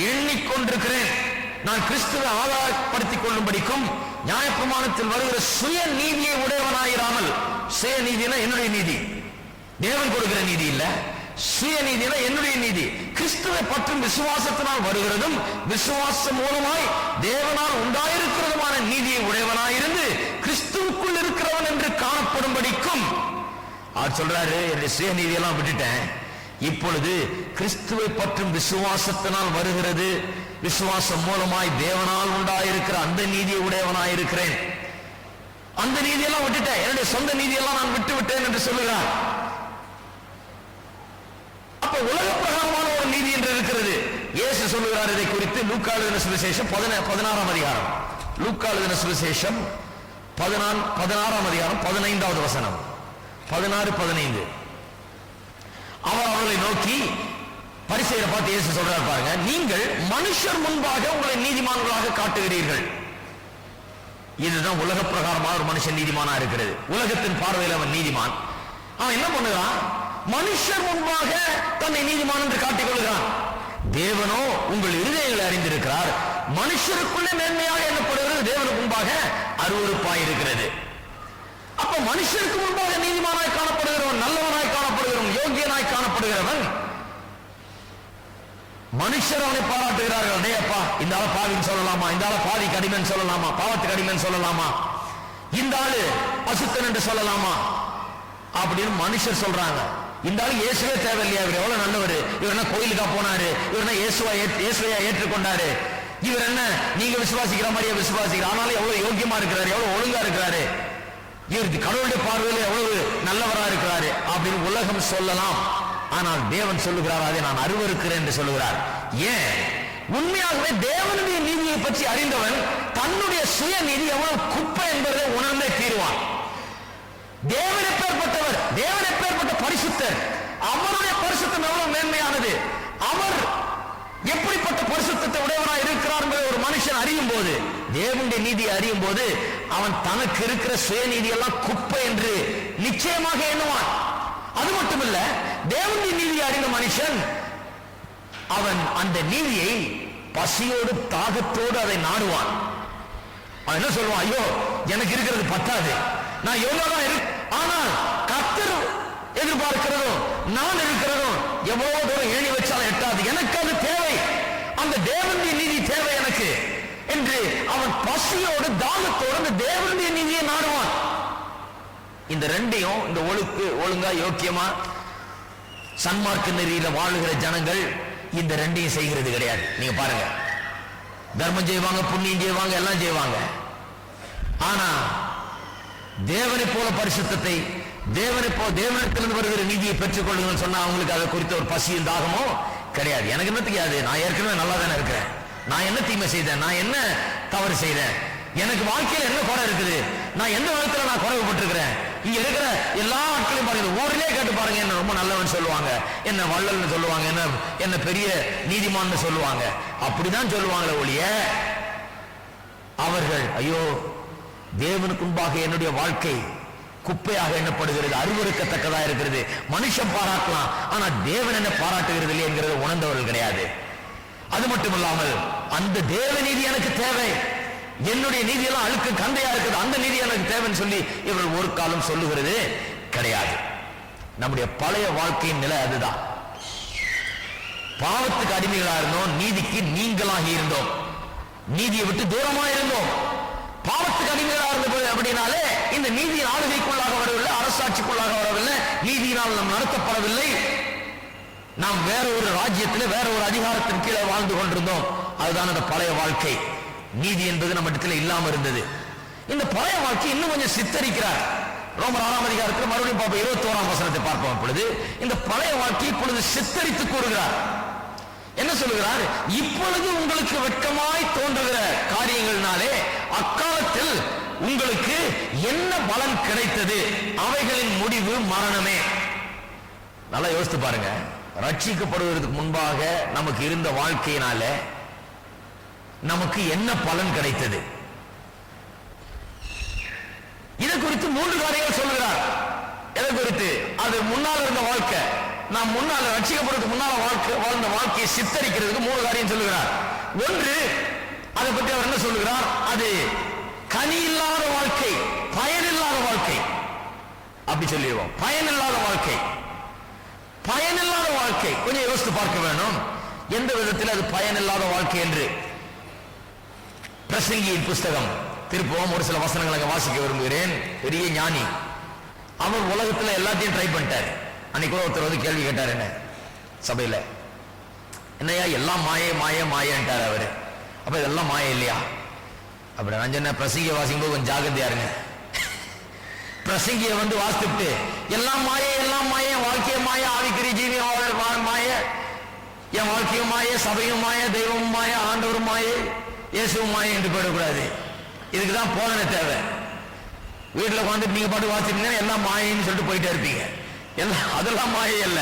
Speaker 1: எண்ணிக்கொண்டிருக்கிறேன். நான் கிறிஸ்துவை ஆதாரப்படுத்திக் கொள்ளும்படிக்கும் நியாயப்பிரமாணத்தில் வருகிற சுய நீதியை உடையவனாயிராமல், சுய நீதினா என்னுடைய நீதி, தேவன் கொடுக்கிற நீதி இல்ல, சுய நீதினா என்னுடைய நீதி, கிறிஸ்துவை பற்றும் விசுவாசத்தினால் வருகிறதும் விசுவாசம் மூலமாய் தேவனால் உண்டாயிருக்கிறதுமான நீதியை உடையவனாயிருந்து கிறிஸ்துவுக்குள் இருக்கிறவன் என்று காணப்படும்படிக்கும். அவர் சொல்றாரு, என்னுடைய சுய நீதியெல்லாம் விட்டுட்டேன், இப்பொழுது கிறிஸ்துவை பற்றும் விசுவாசத்தினால் வருகிறது, விசுவாசம் மூலமாய் தேவனால் உண்டாயிருக்கிற அந்த நீதியை உடையவனாயிருக்கிறேன். அந்த நீதியெல்லாம் விட்டுட்டேன், என்னுடைய சொந்த நீதியெல்லாம் நான் விட்டு விட்டேன் என்று சொல்லுகிறார். அப்ப உலக பிரகாரமான ஒரு நீதி என்று இருக்கிறது. இயேசு சொல்லுகிறார் இதை குறித்து லூக்கா எழுதின சுவிசேஷம் 16ஆம் அதிகாரம். லூக்கா எழுதின சுவிசேஷம் 16ஆம் அதிகாரம் 15வது வசனம், 16-15. அவர் அவர்களை நோக்கி, பரிசேயரை பார்த்து இயேசு சொல்றார் பாருங்க, நீங்கள் மனுஷர் முன்பாக உங்களை நீதிமான்களாக காட்டுகிறீர்கள். இதுதான் உலக பிரகாரமாக ஒரு மனுஷன் நீதிமானா இருக்கிறது. உலகத்தின் பார்வையில் அவன் நீதிமான். அவன் என்ன பண்ணுகிறான்? மனுஷர் முன்பாக தன்னை நீதிமான் என்று காட்டிக் கொள்கிறான். தேவனோ உங்கள் இருதயங்களை அறிந்திருக்கிறார். மனுஷருக்குள்ளே மேன்மையாக எண்ணப்படுகிறது, தேவனுக்கு முன்பாக அருவருப்பாய் இருக்கிறது. அப்ப மனுஷருக்கு முன்பாக நீதிமானாய் காணப்படுகிறவன், நல்லவனாய் காணப்படுகிறவன், யோகியனாய் காணப்படுகிறவன், மனுஷர் அவனை பாராட்டுகிறார்கள். டேப்பா, இந்த ஆளு பாவின்னு சொல்லலாமா? இந்த ஆளு பாவி கடிமன் சொல்லலாமா? பாவத்துக்கு அடிமன் சொல்லலாமா? இந்த ஆளு அசுத்தன் என்று சொல்லலாமா? அப்படின்னு மனுஷர் சொல்றாங்க. இந்த ஆளு இயேசுவே தேவையில்லையா? இவர் எவ்வளவு நல்லவர், இவர் என்ன கோயிலுக்கா போனாரு, இவர் என்ன இயேசுவையா ஏற்றுக்கொண்டாரு, இவர் என்ன நீங்க விசுவாசிக்கிற மாதிரியே விசுவாசிக்கிறார், ஆனாலும் எவ்வளவு யோக்கியமா இருக்கிறாரு, எவ்வளவு ஒழுங்கா இருக்கிறாரு, இவருக்கு கடவுளுடைய பார்வையில் எவ்வளவு நல்லவரா இருக்கிறாரு அப்படின்னு உலகம் சொல்லலாம். ஆனால் தேவன் சொல்லுகிறார், அதை நான் அருவருக்கிறேன் என்று சொல்லுகிறார். ஏன்? உண்மையாகவே தேவனுடைய நீதியை பற்றி அறிந்தவன் தன்னுடைய சுய நீதி எவ்வளவு குப்பை என்பதை உணர்ந்தே தீருவான். தேவன் எப்பேற்பட்டவர், தேவன் எப்பேற்பட்ட பரிசுத்தர், அவருடைய பரிசுத்தம் எவ்வளவு மேன்மையானது, அவர் எப்படிப்பட்ட பரிசுத்தத்தை உடையவனாய் இருக்கிறார் என்பதை ஒரு மனுஷன் அறியும் போது, தேவனுடைய நீதியை அறியும் போது, அவன் தனக்கு இருக்கிற சுயநீதி எல்லாம் குப்பை என்று நிச்சயமாக எண்ணுவான். அது மட்டுமல்ல, தேவனுடைய நீதியை அறிந்த மனுஷன் அவன் அந்த நீதியை பசியோடு தாகத்தோடு அதை நாடுவான். அவன் என்ன சொல்லுவான்? ஐயோ, எனக்கு இருக்கிறது பத்தாது, நான் எவ்வளவுதான் இருக்கு, ஆனால் கர்த்தர் எதிர்பார்க்கிறதும் நான் இருக்கிறதும் எவ்வளவு தூரம் ஏணி வச்சாலும் எட்டாது, எனக்கு அது தேவை, அந்த தேவனுடைய நீதி தேவை எனக்கு என்று அவன் பசியோடு தாகத்தோடு அந்த தேவனுடைய நீதியை நாடுவான். இந்த ரெண்டையும், இந்த ஒழுங்கா யோக்கியமா சன்மார்க்க நெறியில வாழுகிற ஜனங்கள் இந்த ரெண்டையும் செய்கிறது கிடையாது. நீங்க பாருங்க, தர்மம் செய்வாங்க, புண்ணியம் செய்வாங்க, எல்லாம் செய்வாங்க. ஆனா தேவனை போல பரிசுத்தத்தை, தேவனிடத்திலிருந்து வருகிற நீதியை பெற்றுக் கொள்ளுங்கன்னு சொன்னா அவங்களுக்கு அதை குறித்த ஒரு பசியும் தாகமோ கிடையாது. எனக்கு என்ன தெரியாது, நான் ஏற்கனவே நல்லா தானே இருக்கிறேன், நான் என்ன தீமை செய்தேன், நான் என்ன தவறு செய்தேன், எனக்கு வாழ்க்கையில் என்ன குறை இருக்குது, நான் எந்த விதத்துல நான் குறைவுபட்டிருக்கிறேன். இங்க இருக்கிற எல்லா ஆட்களையும் பாருங்க, ஊரிலே கேட்டு பாருங்க, என்ன ரொம்ப நல்லவன் சொல்லுவாங்க, என்ன வள்ளல்னு சொல்லுவாங்க, என்ன பெரிய நீதிமான்னு சொல்லுவாங்க. அப்படிதான் சொல்லுவாங்களே ஒழிய அவர்கள் ஐயோ தேவனுக்கு முன்பாக என்னுடைய வாழ்க்கை குப்பையாக எண்ணப்படுகிறது, அருவருக்கத்தக்கதா இருக்கிறது, மனுஷன் பாராட்டலாம், ஆனா தேவன் என்ன பாராட்டுகிறது இல்லை என்கிறத உணர்ந்தவர்கள் கிடையாது. அது மட்டுமில்லாமல் அந்த தேவ நீதி எனக்கு தேவை, என்னுடைய நீதியெல்லாம் அழுக்கு கந்தையா இருக்குது, அந்த நீதி எனக்கு தேவைன்னு சொல்லி இவர்கள் ஒரு காலம் சொல்லுகிறது கிடையாது. நம்முடைய பழைய வாழ்க்கையின் நிலை அதுதான். பாவத்துக்கு அடிமைகளா இருந்தோம், நீதிக்கு நீங்களாகி இருந்தோம், நீதியை விட்டு தூரமா இருந்தோம். பாவத்துக்கு அடிமைகளா இருந்தது அப்படின்னாலே இந்த நீதியின் ஆளுகைக்குள்ளாக வரவில்லை, அரசாட்சிக்குள்ளாக வரவில்லை, நீதியினால் நாம் நடத்தப்படவில்லை, நாம் வேற ஒரு ராஜ்யத்தில் வேற ஒரு அதிகாரத்தின் கீழே வாழ்ந்து கொண்டிருந்தோம். அதுதான் அந்த பழைய வாழ்க்கை. நீதி என்பது நம்ம இடத்துல இல்லாம இருந்தது. இந்த பழைய வாழ்க்கை இன்னும் கொஞ்சம் சித்தரிக்கிறார். ரோமர் 6ஆம் அதிகாரத்தில் மறுபடியும் பார்ப்போம், 21ஆம் வசனத்தை பார்ப்போம். பொழுது இந்த பழைய வாழ்க்கை இப்பொழுது சித்தரித்து கூறுகிறார். என்ன சொல்லுகிறார்? இப்பொழுது உங்களுக்கு வெட்கமாய் தோன்றுகிற காரியங்களினாலே அக்காலத்தில் உங்களுக்கு என்ன பலன் கிடைத்தது, அவைகளின் முடிவு மரணமே. நல்லா யோசித்து பாருங்க, ரட்சிக்கப்படுவதற்கு முன்பாக நமக்கு இருந்த வாழ்க்கையினால நமக்கு என்ன பலன் கிடைத்தது? இதை குறித்து 3 காரியங்கள் சொல்லுகிறார். எதை குறித்து? அது முன்னால் இருந்த வாழ்க்கை, நாம் முன்னால் ரட்சிக்கப்படுவதற்கு முன்னால் வாழ்ந்த வாழ்க்கையை சித்தரிக்கிறதுக்கு 3 காரியம் சொல்லுகிறார். ஒன்று, அதை பற்றி அவர் என்ன சொல்லுகிறார்? அது கனி இல்லாத வாழ்க்கை, பயனில்லாத வாழ்க்கை. அப்படி சொல்லிடுவோம், பயனில்லாத வாழ்க்கை. பயனில்லாத வாழ்க்கை கொஞ்சம் யோசித்து பார்க்க வேணும், எந்த விதத்தில் அது பயனில்லாத வாழ்க்கை என்று. பிரசங்கியின் புஸ்தகம் திருப்பவும் ஒரு சில வசனங்களை வாசிக்க விரும்புகிறேன். பெரிய ஞானி, அவர் உலகத்துல எல்லாத்தையும் ட்ரை பண்ணிட்டார். அன்னைக்கு கூட ஒருத்தர் வந்து கேள்வி கேட்டார் என்ன சபையில, என்னையா எல்லாம் மாயே மாயே மாயன்ட்டார் அவரு. அப்ப இதெல்லாம் மாய இல்லையா? அப்படி நான் சொன்ன, பிரசங்கிய வாசிக்கும் போது கொஞ்சம் ஜாகிரதையா இருங்க. பிரசங்கிய வந்து வாசித்துட்டு எல்லாம் மாய எல்லாம் மாய, வாழ்க்கைய மாய, ஆவிக்குரிய ஜீவியம் மாய, என் வாழ்க்கையும் மாய, சபையும் மாய, தெய்வமும் மாய, ஆண்டவரும் மாய, இயேசுவும் மாய என்று போயிடக்கூடாது. இதுக்குதான் போதனை தேவை. வீட்டில் உட்காந்து நீங்க பாட்டு வாசிட்டீங்கன்னா எல்லாம் மாயின்னு சொல்லிட்டு போயிட்டே இருப்பீங்க. எல்லாம் அதெல்லாம் மாயை அல்ல.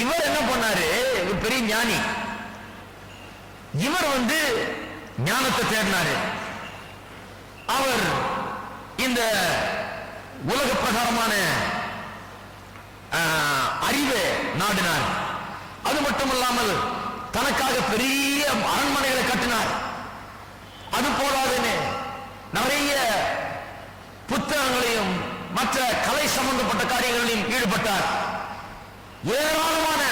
Speaker 1: இவர் என்ன பண்ணாரு? பெரிய ஞானி. இவர் வந்து ஞானத்தை தேடினாரு. அவர் இந்த உலக பிரகாரமான அறிவை நாடினார். அது மட்டுமல்லாமல் தனக்காக பெரிய அரண்மனைகளை கட்டினார். அது போதாதுன்னு நிறைய புத்தகங்களையும் மற்ற கலை சம்பந்தப்பட்ட காரியங்களிலும் ஈடுபட்டார். ஏராளமான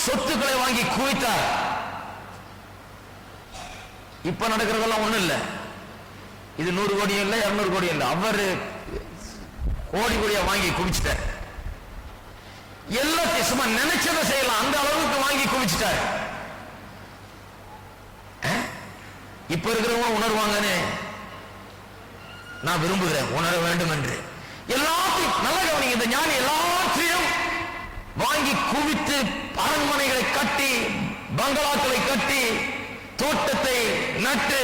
Speaker 1: சொத்துக்களை வாங்கி குவித்தார். இப்ப நடக்கிறதெல்லாம் ஒண்ணு இல்ல. இது 100 கோடியும் இல்ல, 200 கோடியும் இல்ல. அவரு கோடி கோடியா வாங்கி குவிச்சிட்டார். எல்லாத்தையும் சும்மா நினைச்சதை செய்யலாம், அந்த அளவுக்கு வாங்கி குவிச்சிட்டார். இப்ப இருக்கிறவங்க உணர்வாங்கன்னு நான் விரும்புகிறேன், உணர வேண்டும் என்று. எல்லாத்தையும் நல்ல கவனிங்க, இந்த ஞானி எல்லாத்தையும் வாங்கி குவித்து அரண்மனைகளை கட்டி, பங்களாக்களை கட்டி, தோட்டத்தை நட்டு,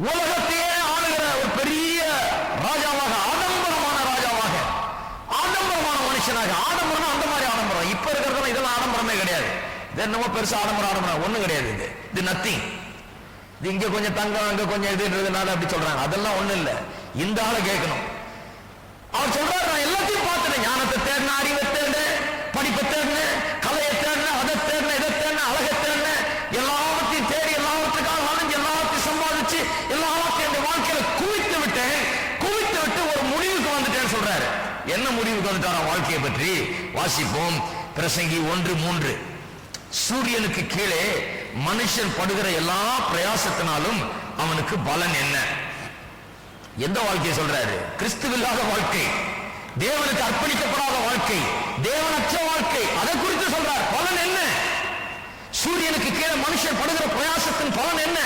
Speaker 1: உலகத்தையே ஆளுகிற ஒரு பெரிய ராஜாவாக, ஆடம்பரமான ராஜாவாக, ஆடம்பரமான மனுஷனாக. ஆடம்பரம் அந்த மாதிரி ஆடம்பரம். இப்ப இருக்கிறது இதெல்லாம் ஆடம்பரமே கிடையாது. இது என்னமோ பெருசா ஆடம்பரம் ஒண்ணும் கிடையாது. இது நத்திங். இது இங்க கொஞ்சம் தங்கம், அங்க கொஞ்சம் இதுன்றதுனால அப்படி சொல்றாங்க. அதெல்லாம் ஒண்ணு இல்ல. இந்த ஆளை கேட்கணும். அவர் சொல்றாரு, நான் எல்லாத்தையும் பார்த்துட்டேன். ஞானத்தை தேடின, அறிவை தேடினேன், படிப்பை தேடினேன், கலையை தேடினேன், அதை தேடினேன், இதை தேடினேன், அழகை தேடினேன், எல்லாவற்றையும் தேடி எல்லாவற்றுக்காக அலைஞ்சு எல்லாத்தையும் சம்பாதிச்சு எல்லாத்தையும் என் வாழ்க்கையில குவித்து விட்டேன். குவித்து விட்டு ஒரு முடிவுக்கு வந்துட்டேன்னு சொல்றாரு. என்ன முடிவுக்கு வந்துட்டாரா வாழ்க்கையை பற்றி? வாசிப்போம். பிரசங்கி 1:3. சூரியனுக்கு கீழே மனுஷன் படுகிற எல்லா பிரயாசத்தினாலும் அவனுக்கு பலன் என்ன? எந்த வாழ்க்கையை சொல்றாரு? கிறிஸ்துவில்லாத வாழ்க்கை, தேவனுக்கு அர்ப்பணிக்கப்படாத வாழ்க்கை, தேவனற்ற வாழ்க்கை. அதை குறித்து சொல்றார். பலன் என்ன? சூரியனுக்கு கீழே மனுஷன் படுகிற பிரயாசத்தின் பலன் என்ன?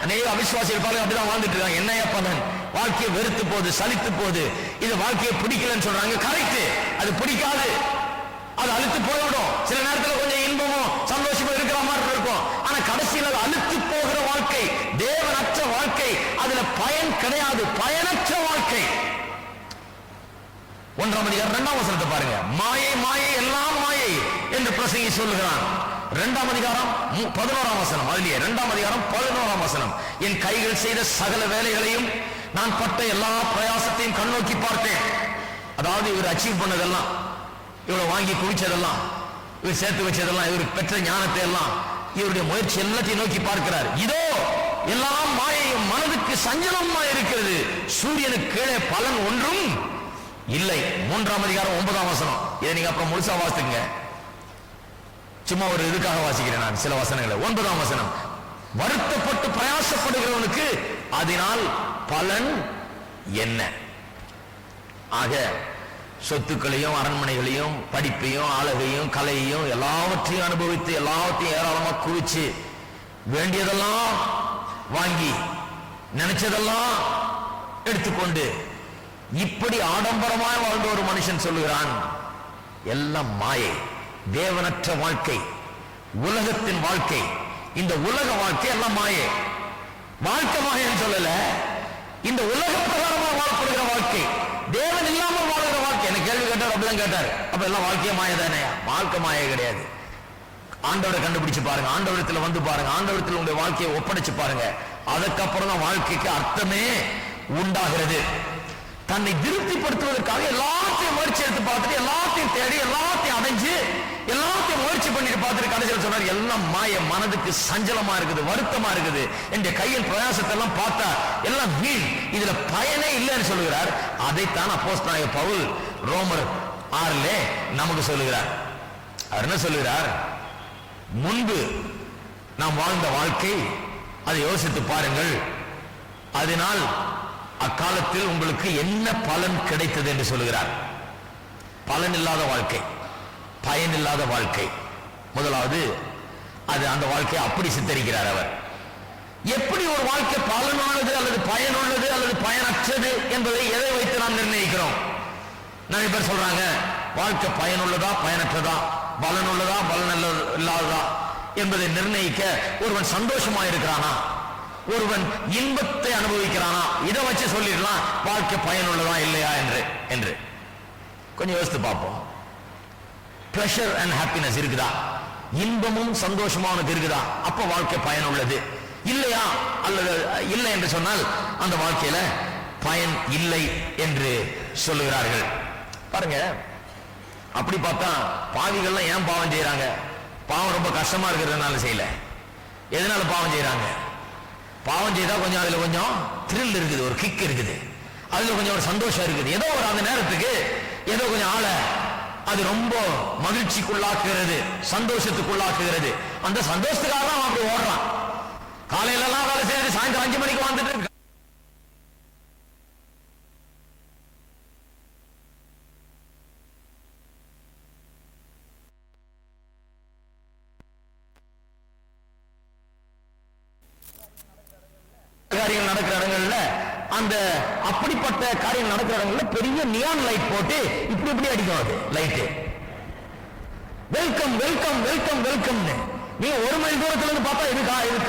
Speaker 1: அநேக அவிசுவாசிகள் பாருங்க அப்படிதான் வாழ்ந்துட்டு இருக்காங்க. என்னையா பலன்? வாழ்க்கையை வெறுத்து போகுது, சலித்து போகுது, இது வாழ்க்கையை பிடிக்கலன்னு சொல்றாங்க. கரெக்ட், அது பிடிக்காது, அது அழுத்து போய்விடும். சில நேரத்தில் கொஞ்சம் இன்பமும் சந்தோஷமும் இருக்கிற மாதிரி இருக்கும். ஆனா கடைசியில் அது அழுத்து போகிற வாழ்க்கை, தேவனற்ற வாழ்க்கை, அதுல பயன் கிடையாது, பயனற்ற வாழ்க்கை. 1ஆம் அதிகாரம் 2ஆம் வசனத்தை பாருங்க. மாயை மாயை எல்லாம் மாயை என்று பிரசங்கி சொல்லுகிறான். 2ஆம் அதிகாரம் 11ஆம் வசனம். அதுலயே 2ஆம் அதிகாரம் 11ஆம் வசனம். என் கைகள் செய்த சகல வேலைகளையும் நான் பட்ட எல்லா பிரயாசத்தையும் கண்ணோக்கி பார்த்தேன். அதாவது இவர் அச்சீவ் பண்ணதெல்லாம், இவரை வாங்கி குவிச்சதெல்லாம், இவர் சேர்த்து வச்சதெல்லாம், இவர் பெற்ற ஞானத்தை எல்லாம், இவருடைய முயற்சி எல்லாத்தையும் நோக்கி பார்க்கிறார். இதோ எல்லாம் மாயையும் மனதுக்கு சஞ்சலமா இருக்கிறது. சூரியனுக்கு கீழே பலன் ஒன்றும் இல்லை. 3ஆம் அதிகாரம் 9ஆம் வசனம். இதை நீங்க அப்புறம் முழுசா வாசிங்க. சும்மா ஒரு இதுக்காக வாசிக்கிறேன் நான் சில வசனங்களை. 9ஆம் வசனம். வருத்தப்பட்டு பிரயாசப்படுகிறவனுக்கு அதனால் பலன் என்ன? ஆக சொத்துக்களையும் அரண்மனைகளையும் படிப்பையும் அழகையும் கலையையும் எல்லாவற்றையும் அனுபவித்து எல்லாவற்றையும் ஏராளமா குவிச்சு வேண்டியதெல்லாம் வாங்கி நினைச்சதெல்லாம் எடுத்துக்கொண்டு இப்படி ஆடம்பரமாய் வாழ்ந்த ஒரு மனுஷன் சொல்லுகிறான், எல்லாம் மாயை, தேவனற்ற வாழ்க்கை, உலகத்தின் வாழ்க்கை. இந்த உலக வாழ்க்கை எல்லாம் மாயை. வாழ்க்கை மாயன்னு சொல்லல, இந்த உலக பிரகாரமாக வாழப்படுகிற வாழ்க்கை, தேவன் இல்லாமல் வாழ்கிற வாழ்க்கை. என்ன கேள்வி கேட்டார், அப்படிதான் கேட்டார். அப்ப எல்லாம் வாழ்க்கைய மாய தானே? வாழ்க்கை மாய கிடையாது. ஆண்டவரை கண்டுபிடிச்சு பாருங்க, ஆண்டவரத்தில் வந்து பாருங்க, ஆண்டவரத்தில் உங்களுடைய வாழ்க்கையை ஒப்படைச்சு பாருங்க. அதுக்கப்புறம் தான் வாழ்க்கைக்கு அர்த்தமே உண்டாகிறது. தன்னை திருப்திப்படுத்துவதற்காக எல்லாத்தையும் முயற்சி எடுத்து பார்த்துட்டு, எல்லாத்தையும் தேடி, எல்லாத்தையும் அடைஞ்சு, எல்லாத்தையும் முயற்சி பண்ணிட்டு பார்த்துட்டு கடைசியில் சொன்னார், எல்லாம் மாய, மனதுக்கு சஞ்சலமா இருக்குது, வருத்தமா இருக்குது, என்ற கையின் பிரயாசத்தை எல்லாம் பார்த்தா எல்லாம் வீண், இதுல பயனே இல்லைன்னு சொல்லுகிறார். அதைத்தான் அப்போஸ்தலனாகிய பவுல் ரோமர் 6 நமக்கு சொல்லுகிறார். அவர் என்ன சொல்லுகிறார்? முன்பு நாம் வாழ்ந்த வாழ்க்கை, அதை யோசித்து பாருங்கள், அதனால் அக்காலத்தில் உங்களுக்கு என்ன பலன் கிடைத்தது என்று சொல்லுகிறார். பலன் இல்லாத வாழ்க்கை, பயன் இல்லாத வாழ்க்கை. முதலாவது அது அந்த வாழ்க்கையை அப்படி சித்தரிக்கிறார் அவர். எப்படி ஒரு வாழ்க்கை பலனானது அல்லது பயனுள்ளது அல்லது பயனற்றது என்பதை எதை வைத்து நாம் நிர்ணயிக்கிறோம்? நிறைய பேர் சொல்றாங்க, வாழ்க்கை பயனுள்ளதா பயனற்றதா, பலனுள்ளதா பலன் இல்லாததா என்பதை நிர்ணயிக்க ஒருவன் சந்தோஷமா இருக்கிறானா, ஒருவன் இன்பத்தை அனுபவிக்கிறானா, இதை வச்சு சொல்லிடலாம் வாழ்க்கை பயனுள்ளதா இல்லையா என்று கொஞ்சம் யோசித்து பார்ப்போம். பிளஷர் அண்ட் ஹாப்பினஸ் இருக்குதா, இன்பமும் சந்தோஷமா உனக்கு இருக்குதா, அப்ப வாழ்க்கை பயனுள்ளது. இல்லையா அல்லது இல்லை என்று சொன்னால் அந்த வாழ்க்கையில பயன் இல்லை என்று சொல்லுகிறார்கள். பாருங்க, அப்படி பார்த்தா பாவிகள்லாம் ஏன் பாவம் செய்யறாங்க? பாவம் ரொம்ப கஷ்டமா இருக்கிறதுனால செய்யல. எதனால பாவம் செய்யறாங்க? பாவம் செய்தா கொஞ்சம் அதுல கொஞ்சம் த்ரில் இருக்குது, ஒரு கிக் இருக்குது, அதுல கொஞ்சம் ஒரு சந்தோஷம் இருக்குது. ஏதோ ஒரு அந்த நேரத்துக்கு ஏதோ கொஞ்சம் ஆள அது ரொம்ப மகிழ்ச்சிக்குள்ளாக்குகிறது, சந்தோஷத்துக்குள்ளாக்குகிறது. அந்த சந்தோஷத்துக்காக தான் அப்படி ஓடுறான். காலையில எல்லாம் வேலை செய்யறது, சாயந்தரம் 5 மணிக்கு வந்துட்டு காரியங்கள் நடக்கிற இடங்கள்ல, அந்த அப்படிப்பட்ட காரியம் நடக்கிற இடங்கள்ல பெரிய நியான் லைட் போட்டு இப்படி இப்படி அடிக்கும் அது லைட். வெல்கம் வெல்கம் வெல்கம் வெல்கம்னு நீங்க 1 மைல் தூரத்துல இருந்து பார்த்தா இது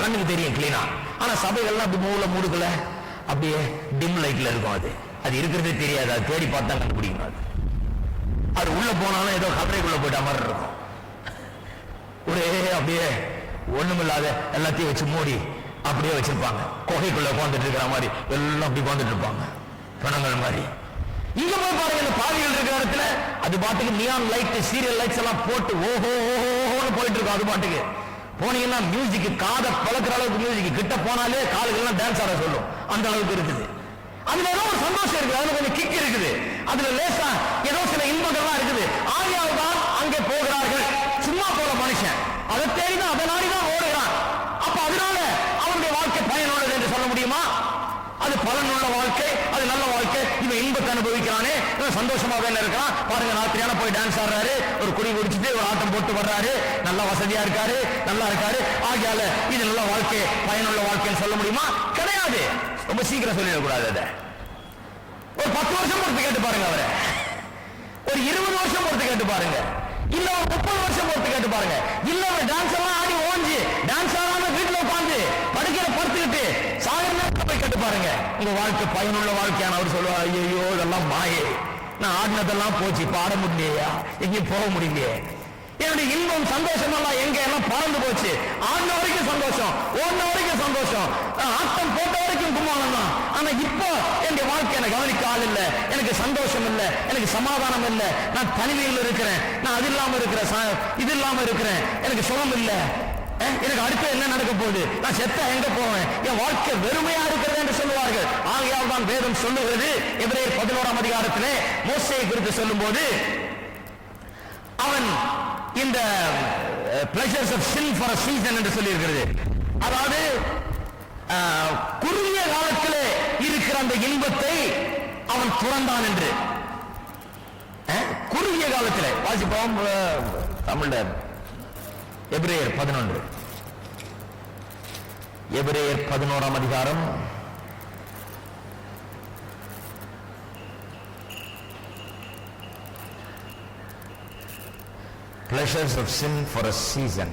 Speaker 1: கண்ணுக்கு தெரியும் கிளீனா. ஆனா சபைகள்லாம் அப்படி மூடுக்கல, அப்படியே டிம் லைட்ல இருக்கும். அது இருக்கிறதே தெரியாது, அது தேடி பார்த்தா கண்டுபிடிக்கணும். அது உள்ள போனாலும் ஏதோ கபரைக்குள்ள போயிட்ட மாதிரி இருக்கும். ஒரே அப்படியே ஒண்ணுமில்லாத எல்லாத்தையும் வச்சு மூடி அப்படியே வச்சிருப்பாங்க. குகைக்குள்ள உட்காந்துட்டு இருக்கிற மாதிரி எல்லாம் அப்படி உட்காந்துட்டு இருப்பாங்க, பணங்கள் மாதிரி. இங்க போய் பாருங்க, இந்த பாவிகள் இருக்கிற இடத்துல அது பாட்டுக்கு நியான் லைட், சீரியல் லைட்ஸ் எல்லாம் போட்டு ஓஹோ ஓஹோன்னு போயிட்டு இருக்கும். அது பாட்டுக்கு போனீங்கன்னா மியூசிக் காத பழக்கிற அளவுக்கு மியூசிக், கிட்ட போனாலே காலுக்கெல்லாம் டான்ஸ் ஆட சொல்லும், அந்த அளவுக்கு இருக்குது. அதுல ஏதோ ஒரு சந்தோஷம் இருக்குது, அதுல கொஞ்சம் கிக் இருக்குது, அதுல லேசா ஏதோ சில இன்பங்கள்லாம் இருக்குது. ஆகையால் தான் அங்கே போகிறார்கள். சும்மா போற மனுஷன் அதை தேடிதான் அதை நாடிதான் ஓடுகிறான். அப்ப அதனால அவனுடைய வாழ்க்கை பயனுள்ளது என்று சொல்ல முடியுமா? அது பலனுள்ள வாழ்க்கை, அது நல்ல வாழ்க்கை. இவன் இன்பத்தை அனுபவிக்கிறானே, இவன் சந்தோஷமா வேலை இருக்கான். பாருங்க, ராத்திரியான போய் டான்ஸ் ஆடுறாரு, ஒரு குடி குடிச்சிட்டு ஒரு ஆட்டம் போட்டு வர்றாரு, நல்ல வசதியா இருக்காரு, நல்லா இருக்காரு. ஆகையால இது நல்ல வாழ்க்கை, பயனுள்ள வாழ்க்கைன்னு சொல்ல முடியுமா? கிடையாது. ரொம்ப சீக்கிரம் சொல்லிடக்கூடாது. அதை ஒரு 10 வருஷம் பொறுத்து கேட்டு பாருங்க, அவரை ஒரு 20 வருஷம் பொறுத்து கேட்டு பாருங்க, இல்ல ஒரு 30 வருஷம் பொறுத்து கேட்டு பாருங்க. இல்ல ஒரு டான்ஸ் எல்லாம் ஆடி ஓஞ்சி டான்ஸ் ஆடாம வீட்டுல உட்காந்து படுக்கையில படுத்துக்கிட்டு சாகர போய் கேட்டு பாருங்க, உங்க வாழ்க்கை பயனுள்ள வாழ்க்கையான அவர் சொல்லுவார், ஐயோ இதெல்லாம் மாயே, நான் ஆடினதெல்லாம் போச்சு, பாட முடியலையா, எங்கேயும் போக முடியலையே, என்னுடைய இன்பம் சந்தோஷம் எல்லாம் எங்க எல்லாம் பறந்து போச்சு. ஆடின வரைக்கும் சந்தோஷம், ஓடின வரைக்கும் சந்தோஷம், ஆட்டம் போட்ட வரைக்கும் கும்மாளம் தான். ஆனா இப்போ என்னுடைய வாழ்க்கை எனக்கு கவனிக்க ஆள் இல்ல, எனக்கு சந்தோஷம் இல்ல, எனக்கு சமாதானம் இல்ல, நான் தனிமையில் இருக்கிறேன், நான் அது இல்லாம இருக்கிறேன், இது இல்லாம இருக்கிறேன், எனக்கு சுகம் இல்ல, எனக்கு அடுத்து என்ன நடக்க போகுது, நான் செத்தா எங்க போவேன், என் வாழ்க்கை வெறுமையா இருக்கிறது என்று சொல்லுவார்கள். ஆகையால் தான் வேதம் சொல்லுகிறது, எபிரேயர் 11ஆம் அதிகாரத்திலே மோசேயை குறித்து சொல்லும் போது, அவன் இந்த pleasures of sin for a season என்று சொல்லி இருக்கிறது. அதாவது குறுகிய காலத்திலே இருக்கிற அந்த இன்பத்தை அவன் துறந்தான் என்று. குறுகிய காலத்திலே வாசிப்போம் தமிழ்ல எபிரேயர் 11, எபிரேயர் 11ஆம் அதிகாரம் pleasures of sin for a season.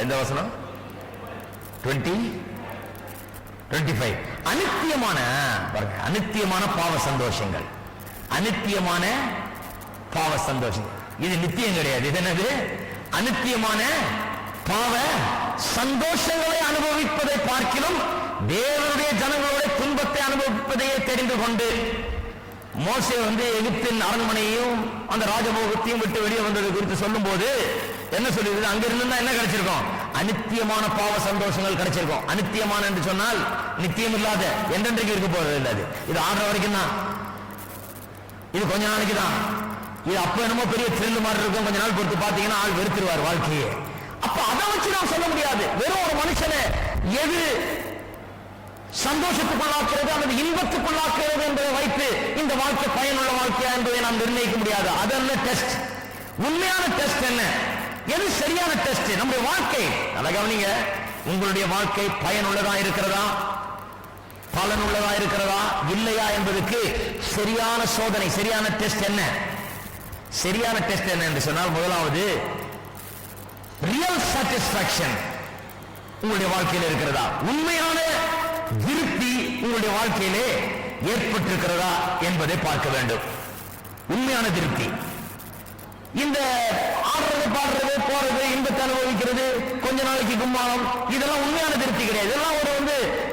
Speaker 1: எந்த வசனம்? 25. அனித்தியமான பாருங்க, அனித்தியமான பாவ சந்தோஷங்கள், அனித்தியமான பாவ சந்தோஷங்கள். இது நித்தியம் கிடையாது. இது என்னது? அனித்தியமான பாவ சந்தோஷங்களை அனுபவிப்பதை பார்க்கிலும் தேவனுடைய ஜனங்களுடைய துன்பத்தை அனுபவிப்பதையே தெரிந்து கொண்டு, மோசே எகிப்தின் அரண்மனையையும் அந்த ராஜபோகத்தையும் விட்டு வெளியே வந்தது குறித்து சொல்லும் போது என்ன சொல்லிருக்கு? அங்க இருந்தா என்ன கிடைச்சிருக்கும்? அனித்தியமான பாவ சந்தோஷங்கள் கிடைச்சிருக்கும். அனித்தியமான என்று சொன்னால் நித்தியம் இல்லாத, என்றென்றைக்கு இருக்க போறது இல்லாது. இது ஆடுற வரைக்கும் தான், இது கொஞ்ச நாளைக்கு தான். இது அப்ப என்னமோ பெரிய த்ரில் மாதிரி இருக்கும், கொஞ்ச நாள் பொறுத்து பாத்தீங்கன்னா ஆள் வெறுத்துருவார் வாழ்க்கையே. அப்ப அதை வச்சு நாம் சொல்ல முடியாது. வெறும் ஒரு மனுஷனை எது சந்தோஷத்துக்குள்ளாக்குறது அல்லது இன்பத்துக்குள்ளாக்குறது என்பதை வைத்து இந்த வாழ்க்கை பயனுள்ள வாழ்க்கையா என்பதை நாம் நிர்ணயிக்க முடியாது. அதல்ல டெஸ்ட். உண்மையான டெஸ்ட் என்ன? எது சரியான டெஸ்ட்? நம்முடைய வாழ்க்கை, நல்லா கவனிங்க, உங்களுடைய வாழ்க்கை பயனுள்ளதா இருக்கிறதா, பலனுள்ளதா இருக்கிறதா இல்லையா என்பதற்கு சரியான சோதனை, சரியான டெஸ்ட் என்ன? சரியான டெஸ்ட் என்ன என்று சொன்னால், முதலாவது ரியல் சாட்டிஸ்பாக்சன் உங்களுடைய வாழ்க்கையில் இருக்கிறதா, உண்மையான திருப்தி உங்களுடைய வாழ்க்கையிலே ஏற்பட்டிருக்கிறதா என்பதை பார்க்க வேண்டும். உண்மையான திருப்தி. இந்த ஆடுறது, பாடுறது, போறது, இன்பத்தை அனுபவிக்கிறது, கொஞ்ச நாளைக்கு கும்மாளம், இதெல்லாம் உண்மையான திருப்தி கிடையாது. இதெல்லாம் ஒரு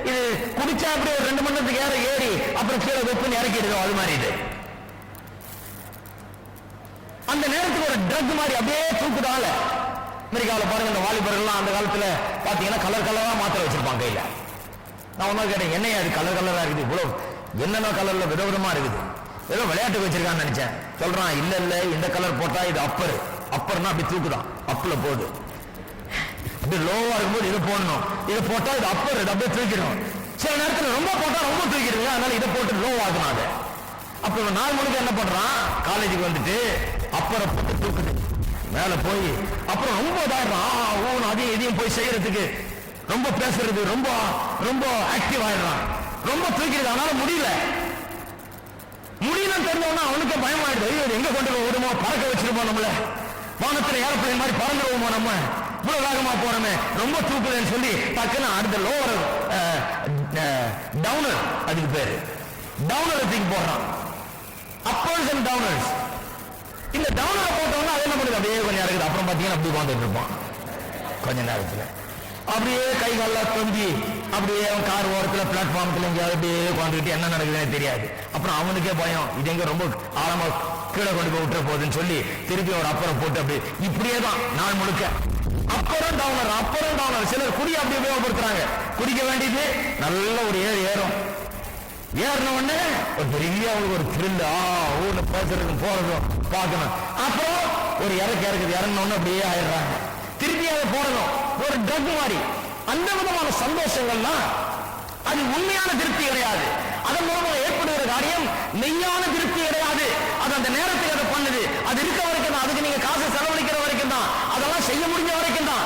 Speaker 1: இது குடிச்சா அப்படி ஒரு 2 மணி நேரத்துக்கு ஏறி அப்புறம் கீழே வெப்புன்னு இறக்கிடுதோ அது மாதிரி. இது அந்த நேரத்துக்கு ஒரு ட்ரக் மாதிரி அப்படியே தூக்குதால. அமெரிக்காவில் பாருங்க, இந்த வாலிபர்கள்லாம் அந்த காலத்துல பாத்தீங்கன்னா கலர் கலரா மாத்திரை வச்சிருப்பாங்க கையில. நான் ஒன்னும் கேட்டேன், என்னையா அது கலர் கலரா இருக்குது, இவ்வளவு என்னென்ன கலர்ல விதவிதமா இருக்குது, ஏதோ விளையாட்டு வச்சிருக்கான்னு நினைச்சேன். சொல்றான், இல்ல இல்ல இந்த கலர் போட்டா இது அப்பர்னா அப்படி தூக்குதான், அப்ல போகுது. அப்படி லோவா இருக்கும்போது இதை போடணும், இதை போட்டா இது அப்பர், இது அப்படியே தூக்கிடும். சில நேரத்தில் ரொம்ப போட்டா ரொம்ப தூக்கிடுங்க, அதனால இதை போட்டு லோ ஆகணும். அதை அப்ப 4 மணிக்கு என்ன பண்றான், காலேஜுக்கு வந்துட்டு அப்பரை போட்டு தூக்குது மேல போய், அப்புறம் ரொம்ப இதாயிடுறான், அதையும் இதையும் போய் செய்யறதுக்கு ரொம்ப பேசுறது, ரொம்ப ரொம்ப ஆக்டிவ் ஆயிடுறான், ரொம்ப தூக்கிடுது. அதனால முடியலன்னு தெரிஞ்சவனா அவனுக்கு பயமாயிடுது. ஐயோ எங்க கொண்டு போய் விடுமோ, பறக்க வச்சிருப்போம், நம்மள வானத்துல ஏரோப்ளேன் மாதிரி பறந்துருவோமோ, நம்ம இவ்வளவு வேகமா போறோமே, ரொம்ப தூக்குதுன்னு சொல்லி டக்குன்னு அடுத்த லோவர் டவுனர், அதுக்கு பேரு டவுனர் தூக்கி போடுறான். Uppers and downers. இந்த டவுனரை போட்டவனா அது என்ன பண்ணுது, அப்படியே கொஞ்சம் இருக்குது. அப்புறம் பாத்தீங்கன்னா அப்படி உட்காந்துட்டு இருப்பான். கொஞ்ச நேரத்துல அப்படியே கை காலெல்லாம் தொங்கி அப்படியே அவன் கார் ஓரத்துல பிளாட்ஃபார்ம்ல எங்கேயாவது அப்படியே உட்காந்துக்கிட்டு என்ன நடக்குதுன்னு தெரியாது. அப்புறம் அவனுக்கே பயம், இது எங்க ரொம்ப ஆழமா கீழே கொண்டு போய் விட்டுற போகுதுன்னு சொல்லி திருப்பி ஒரு அப்பறம் போட்டு அப்படி இப்படியே தான் நாள் முழுக்க அப்பறம் டவுனர். சிலர் குடி அப்படி உபயோகப்படுத்துறாங்க. குடிக்க வேண்டியது நல்ல ஒரு ஏறும், ஏறின உடனே ஒரு பெரிய அவங்களுக்கு ஒரு த்ரில், ஊர்ல பேசுறதுக்கும் போறதும் பார்க்கணும். அப்புறம் ஒரு இறங்கணும்னு அப்படியே ஆயிடுறாங்க. திருப்பி அதை போடணும், ஒரு ட்ரக் மாதிரி. அந்த விதமான சந்தோஷங்கள்லாம் அது உண்மையான திருப்தி கிடையாது. அதன் மூலமாக ஏற்படுகிற காரியம் மெய்யான திருப்தி கிடையாது. அது அந்த நேரத்துக்கு அதை பண்ணுது, அது இருக்க வரைக்கும் தான், அதுக்கு நீங்க காசு செலவழிக்கிற வரைக்கும் தான், அதெல்லாம் செய்ய முடிஞ்ச வரைக்கும் தான்.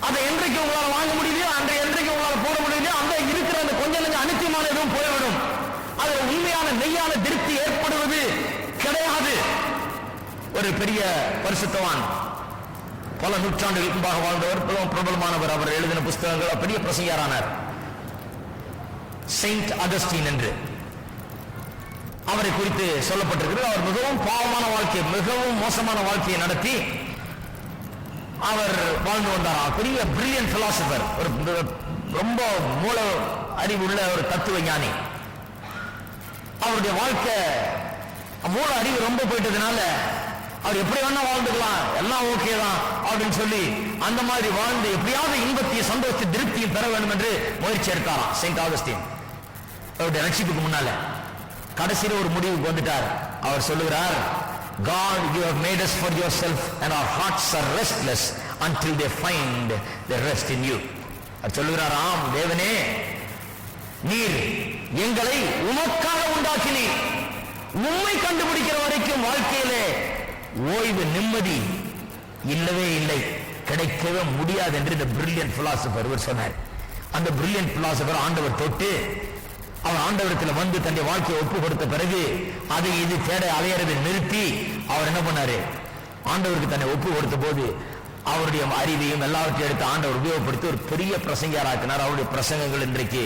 Speaker 1: அதை என்றைக்கு உங்களால் வாங்க முடியலையோ, என்றைக்கு உங்களால் போட முடியலையோ, அந்த இருக்கிற அந்த கொஞ்சம் கொஞ்சம் அனித்தியமான எதுவும் போய்விடும். அது உண்மையான மெய்யான திருப்தி ஏற்படுவது கிடையாது. ஒரு பெரிய பரிசுத்தவான், பல நூற்றாண்டுகளுக்கு முன்பாக வாழ்ந்தவர், பிரபலமானவர். அவர் எழுதின புஸ்தகங்கள் பெரிய பிரசங்கியாரானார், செயின்ட் அகஸ்டின் என்று அவரை குறித்து சொல்லப்பட்டிருக்கிறது. அவர் மிகவும் பாவமான வாழ்க்கை, மிகவும் மோசமான வாழ்க்கையை நடத்தி அவர் வாழ்ந்து வந்தார். பெரிய பிரில்லியன்ட் பிலாசபர், ஒரு ரொம்ப மூல அறிவுள்ள ஒரு தத்துவ ஞானி. அவருடைய வாழ்க்கை மூல அறிவு ரொம்ப போயிட்டதுனால அவர் எப்படி வேணா வாழ்ந்துக்கலாம், எல்லாம் ஓகே தான் அப்படின்னு சொல்லி அந்த மாதிரி வாழ்ந்து எப்படியாவது இன்பத்தையும் சந்தோஷத்தை திருப்தியும் பெற வேண்டும் என்று முயற்சி எடுத்தாராம் செயின்ட் ஆகஸ்டின். அவருடைய ரட்சிப்புக்கு முன்னால கடைசியில் ஒரு முடிவுக்கு வந்துட்டார். அவர் சொல்லுகிறார், God, you have made us for yourself and our hearts are restless until they find the rest in you. அவர் சொல்லுகிறார், ஆம் தேவனே, நீர் எங்களை உமக்காக உண்டாக்கினீர், உம்மை கண்டுபிடிக்கிற வரைக்கும் வாழ்க்கையிலே ஓய்வு நிம்மதி இல்லவே இல்லை, கிடைக்கவே முடியாது என்று இந்த பிரில்லியன்ட் பிலாசபர் சொன்னார். அந்த பிரில்லியன்ட் பிலாசபர் ஆண்டவர் தொட்டு அவர் ஆண்டவரத்தில் வந்து தன்னுடைய வாழ்க்கையை ஒப்பு கொடுத்த பிறகு அதை இது தேட அலையறதை நிறுத்தி அவர் என்ன பண்ணாரு, ஆண்டவருக்கு தன்னை ஒப்பு கொடுத்த போது அவருடைய அறிவையும் எல்லாவற்றையும் எடுத்து ஆண்டவர் உபயோகப்படுத்தி ஒரு பெரிய பிரசங்கியாராக்கினார். அவருடைய பிரசங்கங்கள் இன்றைக்கு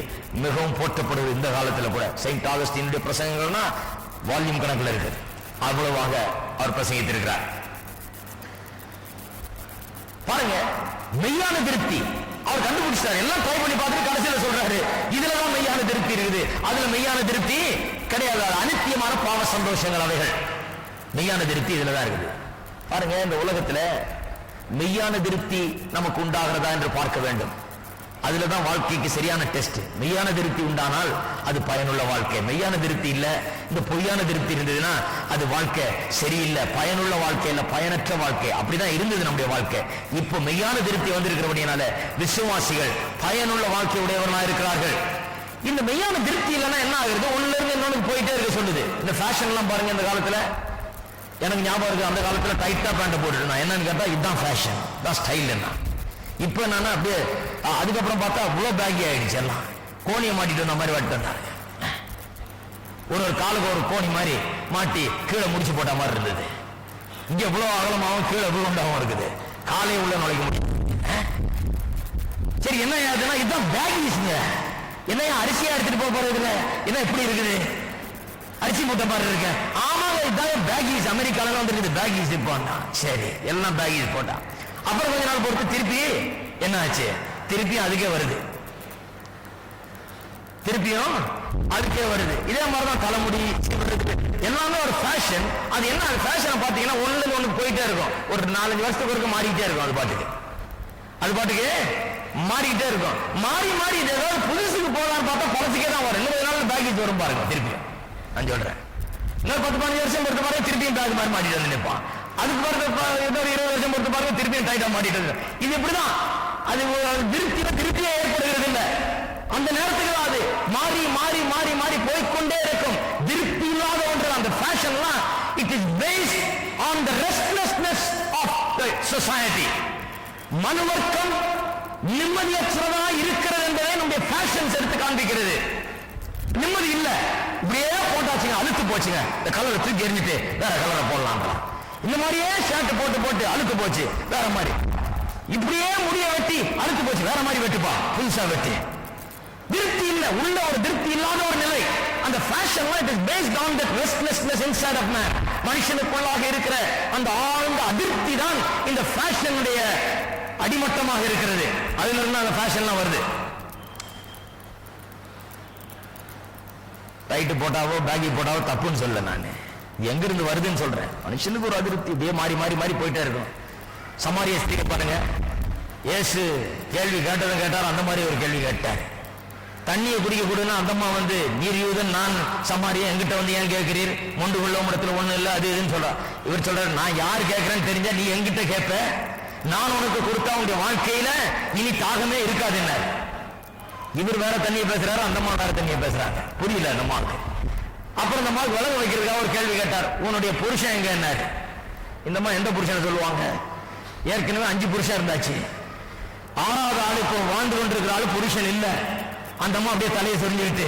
Speaker 1: மிகவும் போற்றப்படுவது. இந்த காலத்தில் கூட செயின்ட் ஆகஸ்டினுடைய பிரசங்கங்கள்னா வால்யூம் கணக்கில் இருக்கு. அவ்வளவாக அவர் பிரசங்கித்திருக்கிறார். பாருங்க, மெய்யான திருப்தி அவர் கண்டுபிடிச்சார். எல்லாம் ட்ரை பண்ணி பார்த்துட்டு கடைசியில் சொல்றாரு, இதுலதான் மெய்யான திருப்தி இருக்குது, அதுல மெய்யான திருப்தி கிடையாது. அனித்தியமான பாவ சந்தோஷங்கள் அவைகள். மெய்யான திருப்தி இதுலதான் இருக்குது. பாருங்க, இந்த உலகத்துல மெய்யான திருப்தி நமக்கு உண்டாகிறதா என்று பார்க்க வேண்டும். அதுலதான் வாழ்க்கைக்கு சரியான டெஸ்ட். மெய்யான திருப்தி உண்டானால் அது பயனுள்ள வாழ்க்கை. மெய்யான திருப்தி இல்ல, இந்த பொய்யான திருப்தி இருந்ததுன்னா அது வாழ்க்கை சரியில்லை, பயனுள்ள வாழ்க்கை இல்ல, பயனற்ற வாழ்க்கை. அப்படிதான் இருந்தது நம்முடைய வாழ்க்கை. இப்போ மெய்யான திருப்தி வந்திருக்கிறபடியால விசுவாசிகள் பயனுள்ள வாழ்க்கை உடையவர்களா இருக்கிறார்கள். இந்த மெய்யான திருப்தி இல்லைன்னா என்ன ஆகுது, ஒண்ணுல இருந்து இன்னொன்னு போயிட்டே இருக்க சொல்லுது. இந்த ஃபேஷன் எல்லாம் பாருங்க, இந்த காலத்துல எனக்கு ஞாபகம் இருக்கு, அந்த காலத்துல டைட்டா பேண்ட் போட்டுருந்தேன். என்னன்னு கேட்டா இதுதான் ஃபேஷன், தான் ஸ்டைல். என்ன இப்ப என்னன்னா அப்படியே அதுக்கப்புறம் பார்த்தா அவ்வளவு பேக்கி ஆயிடுச்சு, எல்லாம் கோணியை மாட்டிட்டு வந்த மாதிரி வாட்டிட்டு வந்தாங்க. ஒரு காலுக்கு ஒரு கோணி மாதிரி மாட்டி கீழே முடிச்சு போட்ட மாதிரி இருந்தது. இங்க எவ்வளவு அகலமாகவும் கீழே எவ்வளவு இருக்குது, காலையை உள்ள நுழைக்க முடியும். சரி, என்ன ஆகுதுன்னா இதுதான் பேக்கிஸ்ங்க. என்ன அரிசியா எடுத்துட்டு போறது இல்லை, என்ன எப்படி இருக்குது, அரிசி மூட்டை பாரு இருக்க. ஆமாங்க, இதான் பேகீஸ், அமெரிக்கால வந்துருக்குது பேகீஸ். இப்போ சரி, எல்லாம் பேகீஸ் போட்டான். அப்புறம் கொஞ்ச நாள் பொறுத்து திருப்பி என்ன ஆச்சு, திருப்பியும் அதுக்கே வருது, திருப்பியும் அதுக்கே வருது. இதே மாதிரிதான் தலைமுடி எல்லாமே ஒரு ஃபேஷன். அது என்ன ஃபேஷனை பாத்தீங்கன்னா ஒண்ணுல ஒண்ணு போயிட்டே இருக்கும். ஒரு 4-5 வருஷத்துக்கு ஒருக்க மாறிக்கிட்டே இருக்கும். அது பாட்டுக்கு மாறிக்கிட்டே இருக்கும். மாறி மாறி இது ஏதாவது புதுசுக்கு போகலான்னு பார்த்தா பழசுக்கே தான் வரும். இன்னும் நாள் பேக்கேஜ் வரும் பாருங்க. திருப்பியும் நான் சொல்றேன், இன்னொரு 10-15 வருஷம் பொறுத்த பாருங்க, திருப்பியும் பேக் மாதிரி மாட்டிட்டு வந்து நிற்பான். அதுக்கு பிறகு 20 வருஷம் பொறுத்த பாருங்க, திருப்பியும் டைட்டா மாட்டிட்டு இருக்கு. இது இப்படிதான். அது திருப்தியே ஏற்படுகிறது இல்லை. அந்த நேரத்துக்கு அது மாறி மாறி மாறி மாறி போய்கொண்டே இருக்கும். திருப்தி இல்லாத ஒன்று அந்த ஃபேஷன்லாம் it is based on the restlessness of the society. மனுவர்க்கம் நிம்மதியற்றதா இருக்கிறது என்பதை நம்முடைய ஃபேஷன்ஸ் எடுத்து காண்பிக்கிறது. நிம்மதி இல்ல, இப்படியே போட்டாச்சுங்க, அழுத்து போச்சுங்க, இந்த கலரை தூக்கி எறிஞ்சிட்டு வேற கலரை போடலாம். இந்த மாதிரியே ஷர்ட் போட்டு போட்டு அழுத்து போச்சு, வேற மாதிரி. இப்படியே முடிய வெட்டி அழுத்து போச்சு, வேற மாதிரி வெட்டுப்பா, புதுசா வெட்டி. திருப்தி இல்ல, உள்ள ஒரு திருப்தி இல்லாத ஒரு நிலை. அந்த fashion it is based on that restlessness inside of man. மனுஷனுக்குள்ளாக இருக்கிற அந்த ஆழ்ந்த அதிருப்தி தான் இந்த ஃபேஷனுடைய அடிமட்டமாக இருக்கிறது. அதுல இருந்து அந்த ஃபேஷன்லாம் வருது. ரைட்டு போட்டாவோ பேக்கி போட்டாவோ தப்புன்னு சொல்ல, நான் எங்க இருந்து வருதுன்னு சொல்றேன். மனுஷனுக்கு ஒரு அதிருப்தி இப்படியே மாறி மாறி மாறி போயிட்டே இருக்கும். சமாரிய ஸ்திரீ பாருங்க, இயேசு கேள்வி கேட்டதும் கேட்டார், அந்த மாதிரி ஒரு கேள்வி கேட்டார். தண்ணியை குடிக்க கூடனா அந்த அம்மா வந்து, நீர் யூதன் நான் சமாரியா, எங்கிட்ட வந்து ஏன் கேட்கிறீர், மொண்டு உள்ள இடத்துல ஒண்ணு இல்லை அது இதுன்னு சொல்ற. இவர் சொல்றாரு, நான் யார் கேட்கிறேன்னு தெரிஞ்சா நீ எங்கிட்ட கேட்ப, நான் உனக்கு கொடுத்தா உங்களுடைய வாழ்க்கையில இனி தாகமே இருக்காது என்ன. இவர் வேற தண்ணியை பேசுறாரு, அந்த அம்மா வேற தண்ணியை பேசுறாங்க, புரியல அந்த அம்மாவுக்கு. அப்புறம் இந்த அம்மாவுக்கு விலகு வைக்கிறதுக்காக ஒரு கேள்வி கேட்டார், உன்னுடைய புருஷன் எங்க என்ன. இந்த அம்மா எந்த புருஷனை சொல்லுவாங்க, ஏற்கனவே 5 புருஷன் இருந்தாச்சு, 6வது ஆளு இப்போ வாழ்ந்து கொண்டிருக்கிற ஆளு புருஷன் இல்ல. அந்த அம்மா அப்படியே தலையை சொரிஞ்சுக்கிட்டு,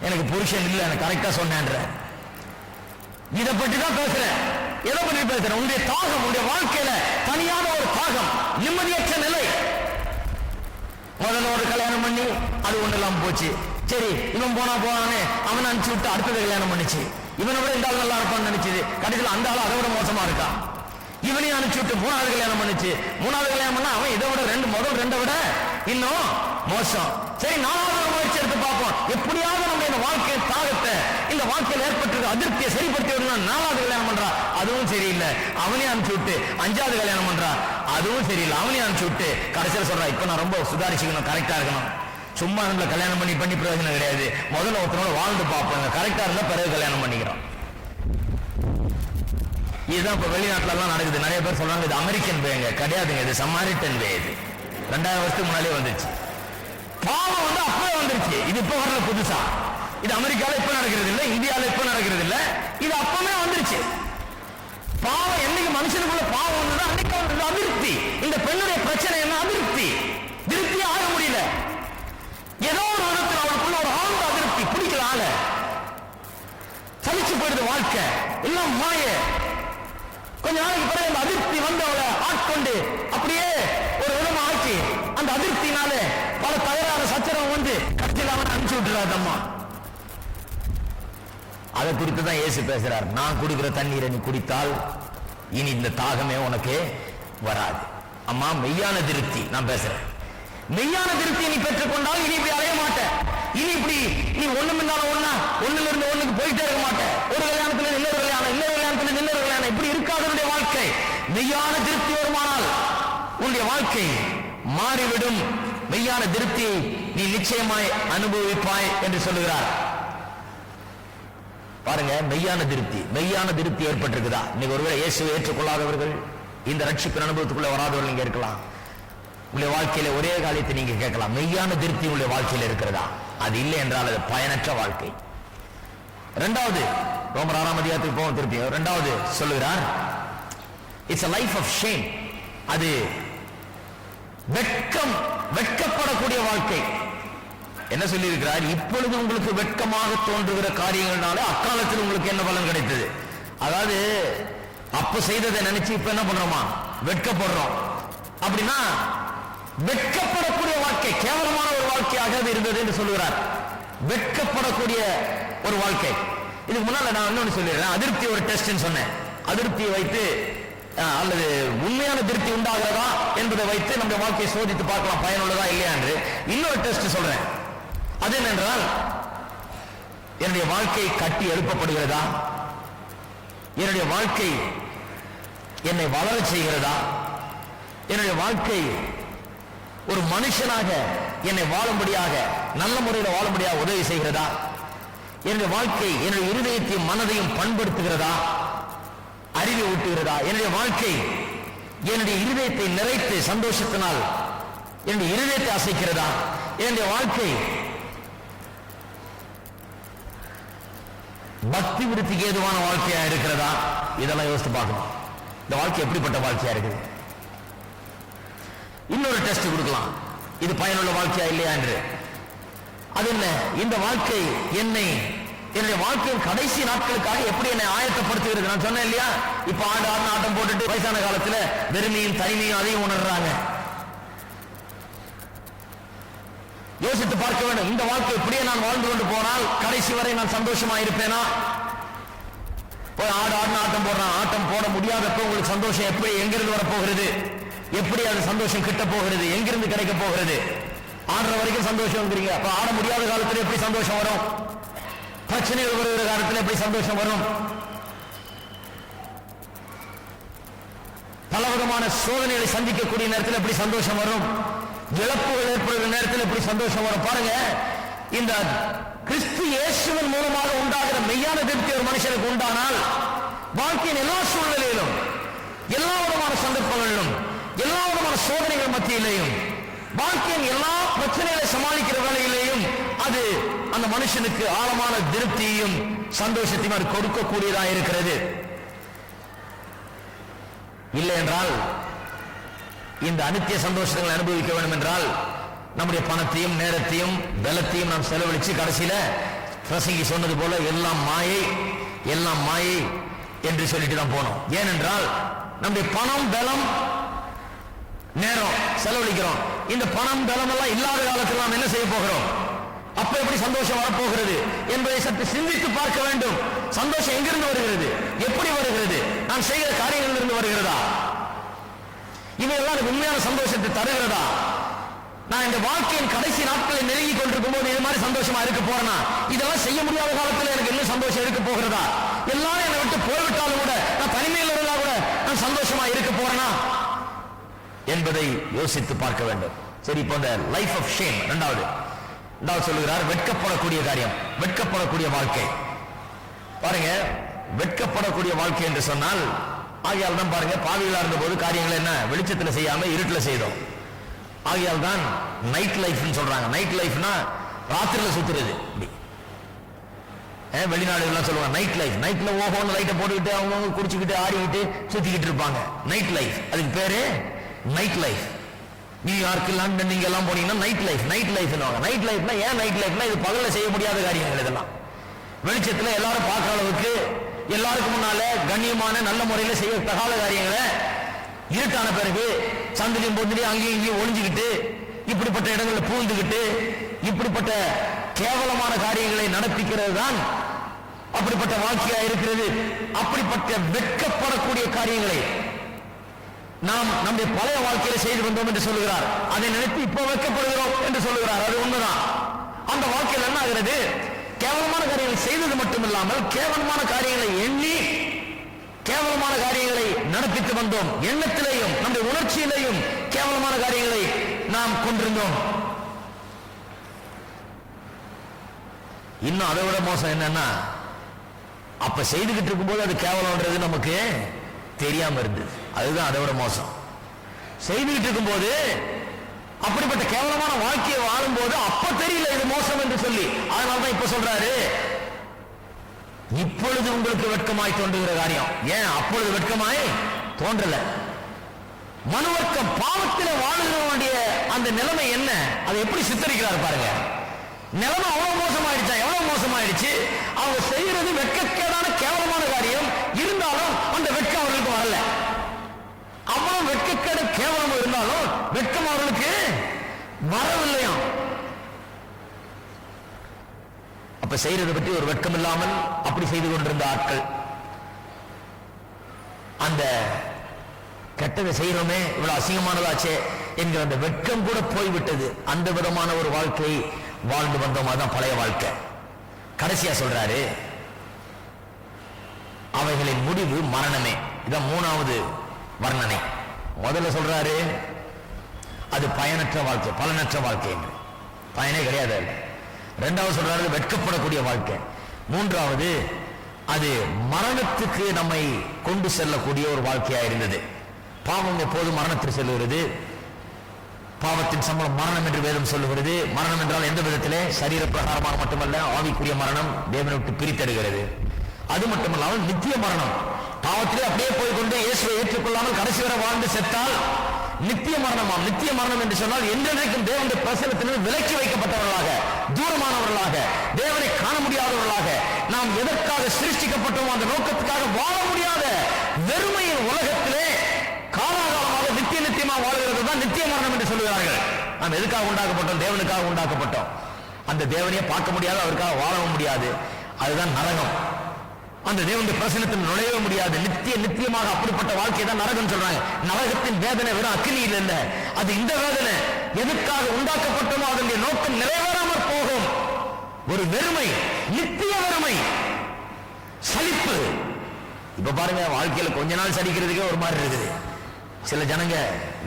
Speaker 1: எனக்கு புருஷன் இல்ல, எனக்கு கரெக்டா சொன்னேன்ற. இதை பற்றி தான் பேசுறேன். எதை பற்றி பேசுறேன், உங்களுடைய தாகம், உங்களுடைய வாழ்க்கையில தனியான ஒரு தாகம், நிம்மதியற்ற நிலை. முதல்ல ஒரு கல்யாணம் பண்ணி அது ஒண்ணு இல்லாம போச்சு. சரி, இவன் போனானே அவனை அனுப்பிச்சு விட்டு அடுத்தது கல்யாணம் பண்ணிச்சு. இவனை விட இந்த ஆள் நல்லா இருப்பான்னு நினைச்சது, கடைசியில் அந்த ஆள் அதை விட மோசமா இருக்கான். இவனையும் அனுப்பிச்சு விட்டு 3வது கல்யாணம் பண்ணிச்சு. 3வது கல்யாணம் பண்ணா அவன் இதை விட முதல் 2 விட இன்னும் மோசம். சரி, 4வது முயற்சி எடுத்து பார்ப்போம், எப்படியாவது நம்ம இந்த வாழ்க்கை தாகத்தை, இந்த வாழ்க்கையில் ஏற்பட்டிருக்க அதிருப்தியை சரிப்படுத்தி விடணும். 4வது கல்யாணம் பண்றா, அதுவும் சரியில்லை, அவனையும் அனுப்பிச்சு விட்டு 5வது கல்யாணம் பண்றா, அதுவும் சரியில்லை, அவனையும் அனுப்பிச்சு விட்டு கடைசியில் சொல்றா, இப்ப நான் ரொம்ப சுதாரிச்சுக்கணும், கரெக்டா இருக்கணும். சும்மா நம்மள கல்யாணம் பண்ணி பிரயோஜனம் கிடையாது, முதல்ல ஒருத்தனோட வாழ்ந்து பார்ப்போம், கரெக்டா இருந்தா பிறகு கல்யாணம் பண்ணிக்கிறோம். இதுதான் இப்ப வெளிநாட்டுல எல்லாம் நடக்குது. நிறைய பேர் சொல்றாங்க இது அமெரிக்கன் வேங்க, கிடையாதுங்க, இது சமாரிட்டன் வே. இது 2000 வருஷத்துக்கு முன்னாலே வந்துச்சு. பாவம் வந்து அப்பவே வந்துருச்சு, இது இப்ப வரல புதுசா. இது அமெரிக்கால இப்ப நடக்கிறது இல்ல, இந்தியால இப்ப நடக்கிறது இல்ல, இது அப்பவே வந்துருச்சு. பாவம் என்னைக்கு மனுஷனுக்குள்ள பாவம் வந்தது அன்னைக்கு வந்தது அதிருப்தி. இந்த பெண்ணுடைய பிரச்சனை என்ன, அதிருப்தி. திருப்தியே ஆக முடியல. ஏதோ ஒரு விதத்தில் அவளுக்குள்ள ஒரு ஆழ்ந்த அதிருப்தி, பிடிக்கல ஆள, சலிச்சு போயிடுது வாழ்க்கை, எல்லாம் மாய. கொஞ்ச நாளைக்கு பிறகு அந்த அதிருப்தி வந்து அவளை ஆட்கொண்டு அப்படியே ஒரு விதமா ஆக்கி, அந்த அதிருப்தினால பல தவறான சச்சரவு வந்து கடைசியில் அவனை அனுப்பிச்சு விட்டுறாரு அம்மா. அதை குறித்து தான் இயேசு பேசுறார், நான் குடிக்கிற தண்ணீரை நீ குடித்தால் இனி இந்த தாகமே உனக்கு வராது. அம்மா, மெய்யான திருப்தி நான் பேசுறேன். மெய்யான திருப்தியை நீ பெற்றுக்கொண்டால் இனி இப்படி அலைய மாட்டேன். இனி இப்படி நீ ஒண்ணும் இருந்தாலும் ஒண்ணுல இருந்து ஒண்ணுக்கு போயிட்டே இருக்க மாட்டேன். ஒரு கல்யாணத்துல இன்னொரு கல்யாணம், இன்னொரு கல்யாணத்துல இன்னொரு கல்யாணம், இப்படி இருக்காது உன்னுடைய வாழ்க்கை. மெய்யான திருப்தி வருமானால் உன்னுடைய வாழ்க்கை மாறிவிடும். மெய்யான திருப்தியை நீ நிச்சயமாய் அனுபவிப்பாய் என்று சொல்லுகிறார். பாருங்க, மெய்யான திருப்தி ஏற்பட்டிருக்குதா? இன்னைக்கு ஒருவேளை இயேசுவை ஏற்றுக்கொள்ளாதவர்கள், இந்த ரட்சிப்பின் அனுபவத்துக்குள்ள வராதவர்கள் இங்க இருக்கலாம். உங்களுடைய வாழ்க்கையில ஒரே காரியத்தை நீங்க கேட்கலாம், மெய்யான திருப்தி உங்களுடைய வாழ்க்கையில இருக்கிறதா? அது இல்லை என்றால் அது பயனற்ற வாழ்க்கை. 2வது ரோமர் 6ஆம் அதிகாரத்துக்கு போவோம். திருப்பி 2வது சொல்லுகிறார், it's a life of shame. அது வெட்கப்படக்கூடிய வாழ்க்கை. என்ன சொல்லி இருக்கிறார், இப்பொழுது உங்களுக்கு வெட்கமாக தோன்றுகிற காரியங்கள்னால அக்காலத்தில் உங்களுக்கு என்ன பலன் கிடைத்தது. அதாவது அப்ப செய்ததை நினைச்சு இப்ப என்ன பண்றோமா, வெட்கப்படுறோம். அப்படின்னா வெட்கப்படக்கூடிய வாழ்க்கை கேவலமான ஒரு வாழ்க்கையாக இருந்தது என்று சொல்லுகிறார். வெட்கப்படக்கூடிய ஒரு வாழ்க்கை. இதுக்கு முன்னால நான் இன்னொன்னு சொல்லிடுறேன். அதிருப்தி ஒரு டெஸ்ட் சொன்னேன். அதிருப்தியை வைத்து அல்லது உண்மையான திருப்தி உண்டாகிறதா என்பதை வைத்து நம்ம வாழ்க்கையை சோதித்து பார்க்கலாம், பயனுள்ளதா இல்லையா என்று. இன்னொரு டெஸ்ட் சொல்றேன். அது என்னென்றால், என்னுடைய வாழ்க்கை கட்டி எழுப்பப்படுகிறதா, என்னுடைய வாழ்க்கை என்னை வளர செய்கிறதா, என்னுடைய வாழ்க்கை ஒரு மனுஷனாக என்னை வாழும்படியாக, நல்ல முறையில் வாழும்படியாக உதவி செய்கிறதா, என்னுடைய வாழ்க்கை என்னுடைய இருதயத்தையும் மனதையும் பண்படுத்துகிறதா, அறிவை ஊட்டுகிறதா, என்னுடைய வாழ்க்கை என்னுடைய இருதயத்தை நிறைத்து சந்தோஷத்தினால் என்னுடைய இருதயத்தை அசைக்கிறதா, என்னுடைய வாழ்க்கை பக்தி விருத்திக்கு ஏதுவான வாழ்க்கையா இருக்கிறதா, இதெல்லாம் யோசித்து பார்க்கணும். இந்த வாழ்க்கை எப்படிப்பட்ட வாழ்க்கையா இருக்குது. இன்னொரு டெஸ்ட் கொடுக்கலாம், இது பயனுள்ள வாழ்க்கையா இல்லையா என்று. அது என்ன, இந்த வாழ்க்கை என்னுடைய வாழ்க்கையின் கடைசி நாட்களுக்காக எப்படி என்னை ஆயத்தப்படுத்துகிறது. நான் சொன்னேன் இல்லையா, இப்ப ஆண்டு ஆட்டம் போட்டுட்டு வயசான காலத்துல வெறுமையும் தனிமையும் அதையும் உணர்றாங்க. யோசித்து பார்க்க வேண்டும், இந்த வாழ்க்கை இப்படியே நான் வாழ்ந்து கொண்டு போனால் கடைசி வரை நான் சந்தோஷமா இருப்பேனா? போய் ஆட்டம் போடுறான், ஆட்டம் போட முடியாதப்ப உங்களுக்கு சந்தோஷம் எப்படி எங்கிருந்து வரப்போகிறது, எப்படி அது சந்தோஷம் கிட்ட போகிறது, எங்கிருந்து கிடைக்க போகிறது? ஆடுற வரைக்கும் சந்தோஷம், அப்ப ஆட முடியாத காலத்தில் எப்படி சந்தோஷம் வரும்? பிரச்சனைகள் வருகிற காலத்தில் எப்படி சந்தோஷம் வரும்? பலவிதமான சோதனைகளை சந்திக்கக்கூடிய நேரத்தில் எப்படி சந்தோஷம் வரும்? இழப்புகள் ஏற்படுகிற நேரத்தில் எப்படி சந்தோஷம் வரும்? பாருங்க, இந்த கிறிஸ்து இயேசுவின் மூலமாக உண்டாகிற மெய்யான திருப்தி ஒரு மனுஷனுக்கு உண்டானால் வாழ்க்கையின் எல்லா சூழ்நிலையிலும், எல்லா விதமான சந்தர்ப்பங்களிலும், எல்லா விதமான சோதனைகள் மத்தியிலேயும், வாழ்க்கையின் எல்லா பிரச்சனைகளை சமாளிக்கிற வேலையிலேயும் அது அந்த மனுஷனுக்கு ஆழமான திருப்தியையும் சந்தோஷத்தையும் அது கொடுக்கக்கூடியதாக இருக்கிறது. இல்லை என்றால், இந்த அனித்திய சந்தோஷங்களை அனுபவிக்க வேண்டும் என்றால் நம்முடைய பணத்தையும் நேரத்தையும் பலத்தையும் நாம் செலவழிச்சு கடைசியில பிரசங்கி சொன்னது போல எல்லாம் மாயை, எல்லாம் மாயை என்று சொல்லிட்டு தான் போனோம். ஏனென்றால் நம்முடைய பணம், பலம், நேரம் செலவழிக்கிறோம். இந்த பணம் பலம் எல்லாம் இல்லாத காலத்தில் நாம் என்ன செய்ய போகிறோம்? அப்ப எப்படி சந்தோஷம் வரப்போகிறது என்பதை சற்று சிந்தித்து பார்க்க வேண்டும். சந்தோஷம் எங்கிருந்து வருகிறது, எப்படி வருகிறது? நான் செய்கிற காரியங்களிலிருந்து வருகிறதா? இவையெல்லாம் உண்மையான சந்தோஷத்தை தருகிறதா? நான் இந்த வாழ்க்கையின் கடைசி நாட்களை நெருங்கி கொண்டிருக்கும் போது இது மாதிரி சந்தோஷமா இருக்க போறேனா? இதெல்லாம் செய்ய முடியாத காலத்தில் எனக்கு என்ன சந்தோஷம் இருக்க போகிறதா? எல்லாரும் என்னை விட்டு போய்விட்டாலும் கூட, நான் தனிமையில் இருந்தா கூட நான் சந்தோஷமா இருக்க போறேனா என்பதை யோசித்து பார்க்க வேண்டும். சரி, இப்போ இந்த லைஃப் ஆஃப் ஷேம் இரண்டாவது சொல்லுகிறார், வெட்கப்படக்கூடிய காரியம், வெட்கப்படக்கூடிய வாழ்க்கை. பாருங்க, வெட்கப்படக்கூடிய வாழ்க்கை என்று சொன்னால், ஆகையால் தான் பாருங்க, பாவிகளா இருந்த போது காரியங்களை என்ன வெளிச்சத்தில் செய்யாம இருட்டுல செய்தோம். ஆகையால் தான் நைட் லைஃப் சொல்றாங்க. நைட் லைஃப்னா ராத்திரில சுத்துறது. வெளிநாடுகள்லாம் சொல்லுவாங்க நைட் லைஃப். நைட்ல ஓஹோன்னு லைட்டை போட்டுக்கிட்டு அவங்க குடிச்சுக்கிட்டு ஆடிக்கிட்டு சுத்திக்கிட்டு இருப்பாங்க. நைட் லைஃப், அதுக்கு பேரு நைட் லைஃப். நியூயார்க், லண்டன் நீங்க எல்லாம் போனீங்கன்னா night life. Night life night லைஃப்னா ஏன் நைட் லைஃப்னா இது பகல்ல செய்ய முடியாத காரியங்கள். இதெல்லாம் வெளிச்சத்துல எல்லாரும் பார்க்கிற அளவுக்கு, எல்லாருக்கும் முன்னால கண்ணியமான நல்ல முறையில செய்ய தகாத காரியங்களை இருட்டான பிறகு சந்திலையும் பொந்திலையும் அங்கேயும் இங்கேயும் ஒளிஞ்சுக்கிட்டு, இப்படிப்பட்ட இடங்களில் பூந்துக்கிட்டு, இப்படிப்பட்ட கேவலமான காரியங்களை நடப்பிக்கிறது தான் அப்படிப்பட்ட வாழ்க்கையா இருக்கிறது. அப்படிப்பட்ட வெட்கப்படக்கூடிய காரியங்களை நாம் நம்முடைய பழைய வாழ்க்கையில செய்து வந்தோம் என்று சொல்லுகிறார். அதை நினைத்து இப்போ வெட்கப்படுகிறோம் என்று சொல்லுகிறார். அது உண்மைதான். அந்த வாழ்க்கையில் என்ன ஆகிறது? கேவலமான காரியங்களை செய்தது மட்டுமில்லாமல் கேவலமான காரியங்களை எண்ணி கேவலமான காரியங்களை நடப்பித்து வந்தோம். எண்ணத்திலேயும் நம்முடைய உணர்ச்சியிலேயும் கேவலமான காரியங்களை நாம் கொண்டிருந்தோம். இன்னும் அதை விட மோசம் என்னன்னா, அப்ப செய்துகிட்டு இருக்கும்போது அது கேவலம்ன்றது நமக்கு தெரியாம இருந்தது. அதுதான் அதை விட மோசம். செய்துகிட்டு இருக்கும்போது அப்படிப்பட்ட கேவலமான வாழ்க்கையை வாழும் போது அப்ப தெரியல இது மோசம் என்று சொல்லி. அதனால்தான் இப்ப சொல்றாரு, இப்பொழுது உங்களுக்கு வெட்கமாய் தோன்றுகிற காரியம். ஏன் அப்பொழுது வெட்கமாய் தோன்றல? மனுவர்க்கம் பாவத்தில் வாழுகிறவனுடைய அந்த நிலைமை என்ன, அதை எப்படி சித்தரிக்கிறார் பாருங்க. நிலைமை அவ்வளவு மோசமாயிடுச்சா? எவ்வளவு மோசமாயிடுச்சு? அவங்க செய்யறது வெட்கக்கேடான கேவலமான காரியம். இருந்தாலும் அந்த வெட்கம் அவர்களுக்கு வரல. அவ்வளவு வெட்கக்கேடு கேவலம் இருந்தாலும் வெட்கம் அவர்களுக்கு வரவில்லையாம். அப்ப இப்ப செய்யறதை பற்றி ஒரு வெட்கம் இல்லாமல் அப்படி செய்து கொண்டிருந்த ஆட்கள், அந்த கெட்டதை செய்யறோமே இவ்வளவு அசிங்கமானதாச்சே என்கிற அந்த வெட்கம் கூட போய்விட்டது. அந்த விதமான ஒரு வாழ்க்கை வாழ்ந்து வந்தோம். அதுதான் பழைய வாழ்க்கை. கடைசியா சொல்றாரு, அவைகளின் முடிவு மரணமே. இதான் மூணாவது வர்ணனை. முதல்ல சொல்றாரு அது பயனற்ற வாழ்க்கை, பலனற்ற வாழ்க்கை என்று, பயனே கிடையாது. இரண்டாவது சொல்றாரு வெட்கப்படக்கூடிய வாழ்க்கை. மூன்றாவது அது மரணத்துக்கு நம்மை கொண்டு செல்லக்கூடிய ஒரு வாழ்க்கையா இருந்தது. பாவம் எப்போது மரணத்தில் செல்லுகிறது. பாவத்தின் சம்பளம் மரணம் என்று வேதம் சொல்லுகிறது. மரணம் என்றால் எந்த விதத்திலே? சரீர பிரகாரமாக மட்டுமல்ல, ஆவிக்குரிய மரணம், தேவனை விட்டு பிரித்தெடுகிறது. அது மட்டுமல்லாமல் நித்திய மரணம். பாவத்திலே அப்படியே போய்கொண்டு இயேசுவை ஏற்றுக்கொள்ளாமல் கடைசி வரை வாழ்ந்து செத்தால் நித்திய மரணமாம். நித்திய மரணம் என்று சொன்னால் என்றென்றைக்கும் தேவனுடைய பிரசன்னத்திலிருந்து விலக்கி வைக்கப்பட்டவர்களாக, தூரமானவர்களாக, தேவனை காண முடியாதவர்களாக, நாம் எதற்காக சிருஷ்டிக்கப்பட்டோமோ அந்த நோக்கத்துக்காக வாழ முடியாத வெறுமையின் உலகத்திலே காலாகாலமாக நித்திய நித்தியமாக வாழ்கிறது தான் நித்திய மரணம் என்று சொல்லுகிறார்கள். நாம் எதுக்காக உண்டாக்கப்பட்டோம்? தேவனுக்காக உண்டாக்கப்பட்டோம். அந்த தேவனையே பார்க்க முடியாது, அவருக்காக வாழவும் முடியாது. அதுதான் நரகம். அந்த தேவனுடைய பிரசன்னத்தில் நுழைய முடியாது. நித்தியமாக அப்படிப்பட்ட வாழ்க்கை தான் நரகம் சொல்றாங்க. நரகத்தின் வேதனை வெறும் அக்கினியில் இல்ல, அது இந்த வேதனை. எதுக்காக உண்டாக்கப்பட்டோமோ அதனுடைய நோக்கம் நிறைவேறாமல் போகும். ஒரு வெறுமை, நித்திய வெறுமை, சலிப்பு. இப்ப பாருங்க, வாழ்க்கையில கொஞ்ச நாள் சலிக்கிறதுக்கே ஒரு மாதிரி இருக்குது. சில ஜனங்க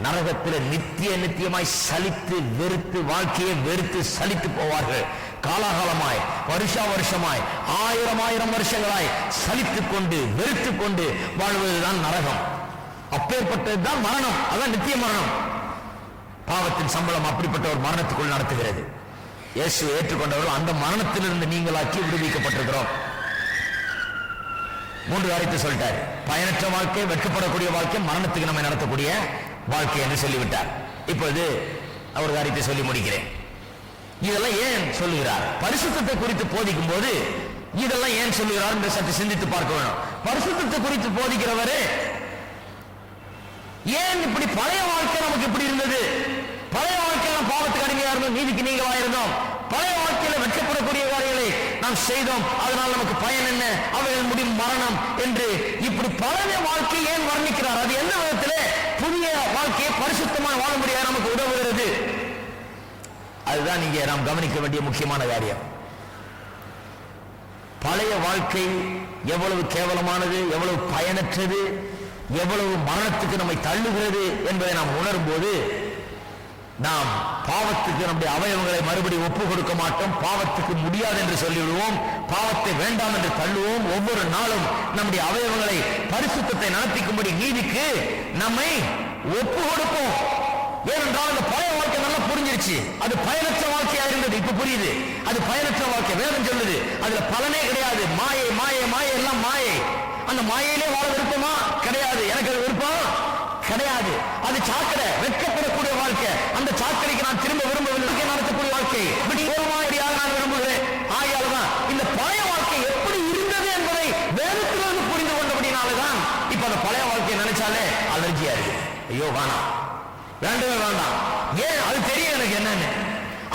Speaker 1: நரகத்தில் நித்தியமாய் சலித்து வெறுத்து, வாழ்க்கையை வெறுத்து சலித்து போவார்கள். காலாகாலமாய், வருஷமாய், ஆயிரம் வருஷங்களாய் சலித்துக் கொண்டு வெறுத்து கொண்டு வாழ்வதுதான் நரகம். அப்பேற்பட்டதுதான் மரணம். அதான் நித்திய மரணம். பாவத்தின் சம்பளம் அப்படிப்பட்ட ஒரு மரணத்துக்குள் நடத்துகிறது. இயேசு ஏற்றுக்கொண்டவர்கள் அந்த மரணத்திலிருந்து நீங்களாக்கி விடுவிக்கப்பட்டிருக்கிறோம். மூன்று காரியத்தை சொல்லிட்டார். பயனற்ற வாழ்க்கை, வெட்கப்படக்கூடிய வாழ்க்கை, மரணத்துக்கு நம்மை நடத்தக்கூடிய வாழ்க்கை என்று சொல்லிவிட்டார். இப்பொழுது ஒரு காரியத்தை சொல்லி முடிக்கிறேன். இதெல்லாம் ஏன் சொல்லுகிறார்? பரிசுத்தத்தை குறித்து போதிக்கும் போது இதெல்லாம் ஏன் சொல்லுகிறார் என்று சற்று சிந்தித்து பார்க்க வேண்டும். பரிசுத்தத்தை குறித்து போதிக்கிறவரே ஏன் இப்படி பழைய வாழ்க்கை நமக்கு இப்படி இருந்தது? பழைய வாழ்க்கையில பாவத்துக்கு அடிமையா இருந்தோம், நீதிக்கு நீங்களா இருந்தோம். பழைய வாழ்க்கையில வெட்கப்படக்கூடிய காரியங்களை நாம் செய்தோம், அதனால் நமக்கு பயன் என்ன? அவைகள் முடியும் மரணம் என்று இப்படி பழைய வாழ்க்கை ஏன் வர்ணிக்கிறார்? அது எந்த விதத்திலே புதிய வாழ்க்கையை பரிசுத்தமான வாழ முடியாது நமக்கு உதவுகிறது? அதுதான் இங்கே நாம் கவனிக்க வேண்டிய முக்கியமான காரியம். பழைய வாழ்க்கை எவ்வளவு கேவலமானது, எவ்வளவு பயனற்றது, எவ்வளவு மரணத்துக்கு நம்மை தள்ளுகிறது என்பதை நாம் உணரும் போது நாம் பாவத்துக்கு நம்முடைய அவயவங்களை மறுபடி ஒப்பு கொடுக்க மாட்டோம். பாவத்துக்கு முடியாது என்று சொல்லிவிடுவோம். பாவத்தை வேண்டாம் என்று தள்ளுவோம். ஒவ்வொரு நாளும் நம்முடைய அவயவங்களை பரிசுத்தத்தை நடத்திக்கும்படி நீதிக்கு நம்மை ஒப்பு கொடுப்போம். ஏனென்றால் அந்த பழைய வாழ்க்கை நல்லா புரிஞ்சிருச்சு. அது பயனற்ற வாழ்க்கையா இருந்தது, இப்ப புரியுது. அது பயனற்ற வாழ்க்கை. வேதம் சொல்லுது அதுல பலனே கிடையாது. மாயை மாயை மாயை, எல்லாம் மாயை. அந்த மாயையிலே வாழ விருப்பமா? கிடையாது. எனக்கு அது விருப்பம் கிடையாது. அது சாக்கடை, வெட்கப்படக்கூடிய வாழ்க்கை. அந்த சாக்கடைக்கு நான் திரும்ப விரும்பவில்லை. நடத்தக்கூடிய வாழ்க்கை நான் விரும்புகிறேன். ஆகையால்தான் இந்த பழைய வாழ்க்கை எப்படி இருந்தது என்பதை வேதத்திலிருந்து புரிந்து கொண்டபடினால்தான் இப்ப அந்த பழைய வாழ்க்கையை நினைச்சாலே அலர்ஜியா இருக்கு. ஐயோ வேணாம், வேண்டவே வேண்டாம். ஏன்? அது தெரியும் எனக்கு என்னன்னு.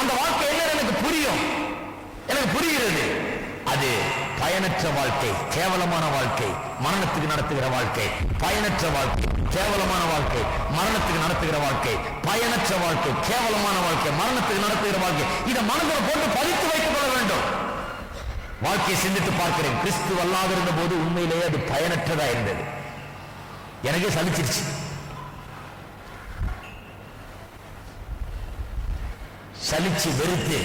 Speaker 1: அந்த வாழ்க்கை என்னன்னு எனக்கு புரியும், எனக்கு புரிகிறது. அது பயனற்ற வாழ்க்கை, கேவலமான வாழ்க்கை, மரணத்துக்கு நடத்துகிற வாழ்க்கை. பயனற்ற வாழ்க்கை, கேவலமான வாழ்க்கை, மரணத்துக்கு நடத்துகிற வாழ்க்கை. பயனற்ற வாழ்க்கை, கேவலமான வாழ்க்கை, மரணத்துக்கு நடத்துகிற வாழ்க்கை. இதை மனதில் போட்டு பதித்து வைத்துக் கொள்ள வேண்டும். வாழ்க்கையை சிந்தித்து பார்க்கிறேன். கிறிஸ்து அல்லாத இருந்த போது உண்மையிலேயே அது பயனற்றதா இருந்தது. எனக்கே சலிச்சிருச்சு. சலிச்சு வெறுத்து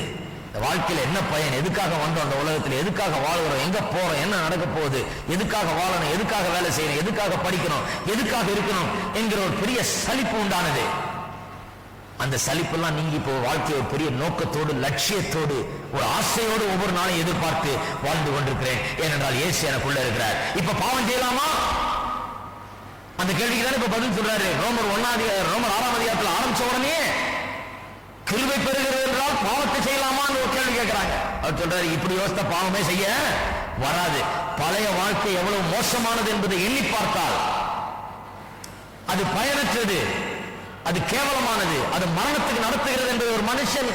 Speaker 1: வாழ்க்கையில என்ன பயன்? எதுக்காக வந்தோம்? அந்த உலகத்தில் எதுக்காக வாழ்கிறோம்? எங்க போறோம்? என்ன நடக்க போகுது? எதுக்காக வாழணும்? எதுக்காக வேலை செய்யணும்? எதுக்காக படிக்கணும்? எதுக்காக இருக்கணும் என்கிற ஒரு பெரிய சலிப்பு உண்டானது. அந்த சலிப்பெல்லாம் நீங்க இப்போ வாழ்க்கையை ஒரு பெரிய நோக்கத்தோடு, லட்சியத்தோடு, ஒரு ஆசையோடு ஒவ்வொரு நாளும் எதிர்பார்த்து வாழ்ந்து கொண்டிருக்கிறேன். ஏனென்றால் இயேசு எனக்குள்ள இருக்கிறார். இப்ப பாவம் செய்யலாமா? அந்த கேள்விக்கு தான் இப்ப பதில் சொல்றாரு. ரோமர் 6ஆம் அதிகாரத்தில் ஆரம்பிச்ச உடனே கிருபை பெறுகிறது என்றால் பாவத்தை செய்யலாமான்னு ஒரு கேள்வி கேட்கிறாங்க. அவர் சொல்றாரு, இப்படி யோசித்த பாவமே செய்ய வராது. பழைய வாழ்க்கை எவ்வளவு மோசமானது என்பதை எண்ணி பார்த்தால் அது பயனற்றது, அது கேவலமானது, அது மரணத்துக்கு நடத்துகிறது என்பதை ஒரு மனுஷன்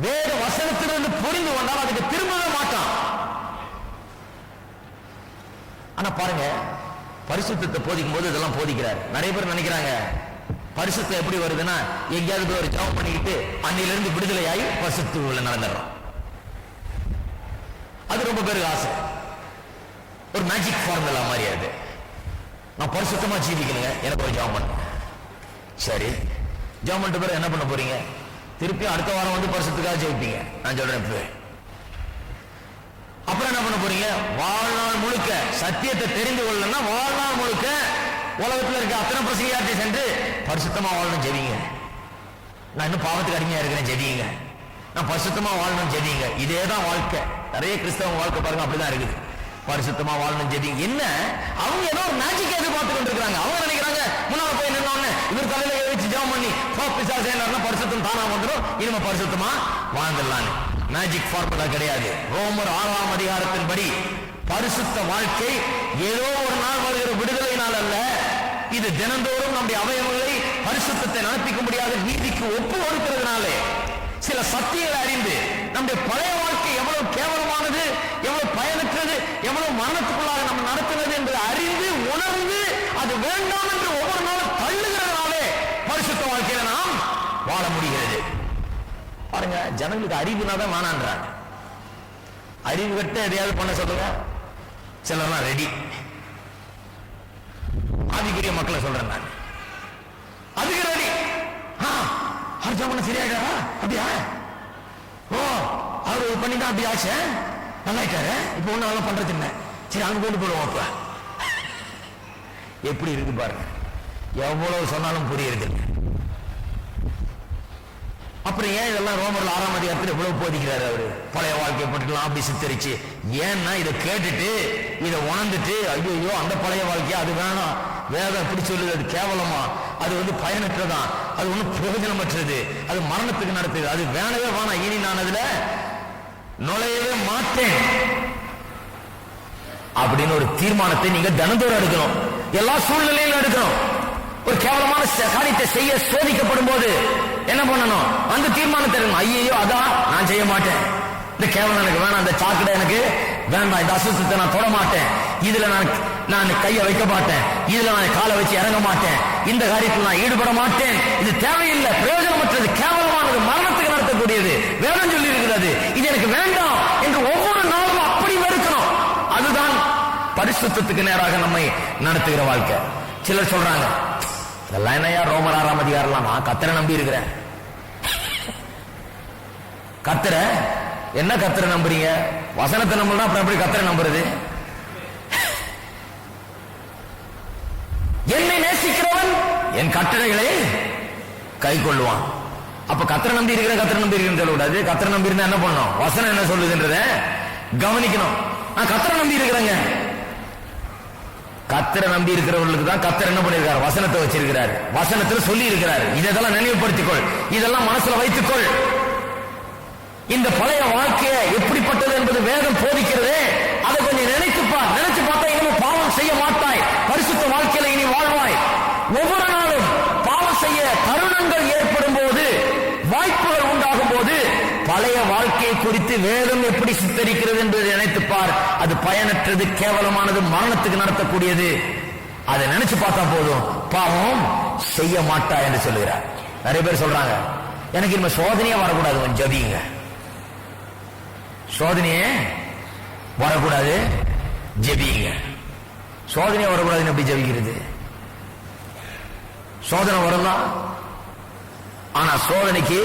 Speaker 1: வேத வசனத்திலிருந்து புரிந்து கொண்டால் அதுக்கு திரும்பவே மாட்டான். ஆனா பாருங்க, பரிசுத்தத்தை போதிக்கும் போது இதெல்லாம் போதிக்கிறார். நிறைய பேர் நினைக்கிறாங்க பரிசுத்தம் எப்படி வருதுன்னா, எங்கேயாவது போய் ஒரு ஜெபம் பண்ணிக்கிட்டு அன்னிலிருந்து விடுதலையாகி பரிசுத்தத்துல நடந்துடுறோம். அது ரொம்ப பேருக்கு ஆசை, ஒரு மேஜிக் ஃபார்முலா மாதிரி. அது நான் பரிசுத்தமா ஜீவிக்கணுங்க, எனக்கு ஒரு ஜெபம் பண்ணுங்க. சரி, ஜெபம் பண்ணிட்டு பிறகு என்ன பண்ண போறீங்க? திருப்பி அடுத்த வாரம் வந்து பரிசுத்துக்காக ஜெயிப்பீங்க. நான் சொல்றேன் இப்ப. அப்புறம் என்ன பண்ண போறீங்க? வாழ்நாள் முழுக்க சத்தியத்தை தெரிந்து கொள்ளணும்னா வாழ்நாள் முழுக்க உலகத்தில் இருக்க அத்தனை பிரசங்கியார்ட்டை சென்று பரிசுத்தமா வாழணும் ஜெபிங்க. நான் இன்னும் பாவத்துக்கு அடிமையா இருக்கிறேன் ஜெபிங்க. நான் பரிசுத்தமா வாழணும் ஜெபிங்க. இதேதான் வாழ்க்கை. நிறைய கிறிஸ்தவ வாழ்க்கை பாருங்க அப்படிதான் இருக்குது. பரிசுத்தமா வாழணும் ஜெபிங்க. என்ன அவங்க ஏதோ ஒரு மேஜிக் எதிர்பார்த்து கொண்டிருக்காங்க. அவங்க நினைக்கிறாங்க முன்னால போய் நின்னோன்னு இவர் தலையில வச்சு ஜெபம் பண்ணி பரிசுத்தம் தானா வந்துடும், இனிமே பரிசுத்தமா வாழ்ந்துடலாம். மேஜிக் ஃபார்முலா கிடையாது. ரோமர் 6ஆம் அதிகாரத்தின்படி பரிசுத்த வாழ்க்கை ஏதோ ஒரு நாள் வருகிற விடுதலையினால் அல்ல, இது தினந்தோறும் நம்முடைய அவயவங்களை பரிசுத்தத்தை நடப்பிக்க முடியாத நீதிக்கு ஒப்பு கொடுக்கிறதுனாலே, சில சத்தியங்களை அறிந்து நம்முடைய பழைய வாழ்க்கை எவ்வளவு கேவலமானது, எவ்வளவு பயனற்றது, எவ்வளவு மரணத்துக்குள்ளாக நம்ம நடத்துவது என்று அறிந்து உணர்ந்து அது வேண்டாம் என்று ஒவ்வொரு நாளும் தள்ளுகிறதுனாலே பரிசுத்த வாழ்க்கையில நாம் வாழ முடிகிறது. பாருங்க, ஜனங்களுக்கு அறிவுனா தான் வேணான்றாங்க. அறிவு கட்ட எதையாவது பண்ண சொல்லுங்க, சிலர்லாம் ரெடி. ஆதிக்குரிய மக்களை சொல்றேன் நான், அதுக்கு ரெடி. அர்ஜம் பண்ண சரியாயிட்டாரா? அப்படியா? ஓ, அவரு பண்ணிதான் அப்படி ஆச்சு, நல்லாயிட்டாரு, இப்ப ஒண்ணு நல்லா பண்றது இல்லை, சரி அங்க கொண்டு போடுவோம். அப்ப எப்படி இருக்கு பாருங்க, எவ்வளவு சொன்னாலும் புரியுது. அப்புறம் ஏன் இதெல்லாம் ரோமர்ல 6ஆம் அதிகாரத்தில் இவ்வளவு போதிக்கிறாரு அவரு? பழைய வாழ்க்கையை பட்டுக்கலாம் அப்படி சித்தரிச்சு. ஏன்னா இதை கேட்டுட்டு இதை உணர்ந்துட்டு ஐயோ அந்த பழைய வாழ்க்கையா, அது வேணாம், வேதம் எப்படி சொல்லுது, அது கேவலமா, அது வந்து பயனற்றதான், அது ஒன்றும் பிரயோஜனமற்றது, அது மரணத்துக்கு நடத்துது, அது வேணவே வேணாம், இனி நான் அதுல நுழையவே மாட்டேன் அப்படின்னு ஒரு தீர்மானத்தை நீங்க தினந்தோறும் எடுக்கணும். எல்லா சூழ்நிலையிலும் எடுக்கணும். ஒரு கேவலமான காரியத்தை செய்ய சோதிக்கப்படும் போது என்ன பண்ணணும்? அந்த தீர்மானத்தை எடுக்கணும். ஐயோ அதான் நான் செய்ய மாட்டேன், இந்த கேவலம் எனக்கு வேணாம், அந்த சாக்கடை எனக்கு வேண்டாம், இந்த அசுத்தத்தை நான் தொட மாட்டேன், இதுல நான் கையை வைக்க மாட்டேன், இதுல நான் காலை வச்சு இறங்க மாட்டேன், இந்த காரியத்தில் நான் ஈடுபட மாட்டேன், இது தேவையில்லை, பிரயோஜனமற்றது, கேவலமானது, மரணத்துக்கு நடத்தக்கூடியது, வேதம் சொல்லி இருக்கிறது, இது எனக்கு வேண்டாம் என்று ஒவ்வொரு நாளும் அப்படி வெறுக்கணும். அதுதான் பரிசுத்தத்துக்கு நேராக நம்மை நடத்துகிற வாழ்க்கை. சிலர் சொல்றாங்க, இதெல்லாம் என்னையா ரோமர் 6ஆம் அதிகாரம், நான் கர்த்தரை நம்பி இருக்கிறேன். கர்த்தரை என்ன கர்த்தரை நம்புறீங்க? வசனத்தை நம்புறா, அப்புறம் எப்படி கர்த்தரை நம்புறது? என்னை நேசிக்கிறவன் என் கட்டளைகளை கை கொள்ளுவான். அப்ப கர்த்தரை நம்பி இருக்கிற, கர்த்தரை நம்பி இருக்கிறேன்னு சொல்லக்கூடாது. கர்த்தரை நம்பி இருந்தா என்ன பண்ணணும்? வசனம் என்ன சொல்லுதுன்றத கவனிக்கணும். நான் கர்த்தரை நம்பி இருக்கிறேங்க. கர்த்தரை நம்பி இருக்கிறவர்களுக்கு தான் கர்த்தர் என்ன பண்ணிருக்காரு? வசனத்தை வச்சிருக்கிறார், வசனத்தில் சொல்லி இருக்கிறார். இதெல்லாம் நினைவுபடுத்திக்கொள், இதெல்லாம் மனசுல வைத்துக்கொள். இந்த பழைய வாழ்க்கையை எப்படிப்பட்டது என்பது வேதம் போதிக்கிறது. அதை கொஞ்சம் நினைச்சு பார்த்தா இனிமே பாவம் செய்ய மாட்டாய், பரிசுத்த வாழ்க்கையில இனி வாழ்வாய். ஒவ்வொரு நாளும் பாவம் செய்ய தருணங்கள் ஏற்படும் போது, வாய்ப்புகள் உண்டாகும் போது, பழைய வாழ்க்கையை குறித்து வேதம் எப்படி சித்தரிக்கிறது என்பதை நினைத்துப்பார். அது பயனற்றது, கேவலமானது, மரணத்துக்கு நடத்தக்கூடியது. அதை நினைச்சு பார்த்தா போதும், பாவம் செய்ய மாட்டா என்று சொல்லுகிறார். நிறைய பேர் சொல்றாங்க, எனக்கு இனிமே சோதனையே வரக்கூடாது, கொஞ்சம் ஜபிங்க. சோதனையே வரக்கூடாது, ஜபிங்க. சோதனையே வரக்கூடாதுன்னு எப்படி ஜபிக்கிறது? சோதனை வரலாம், ஆனா சோதனைக்கு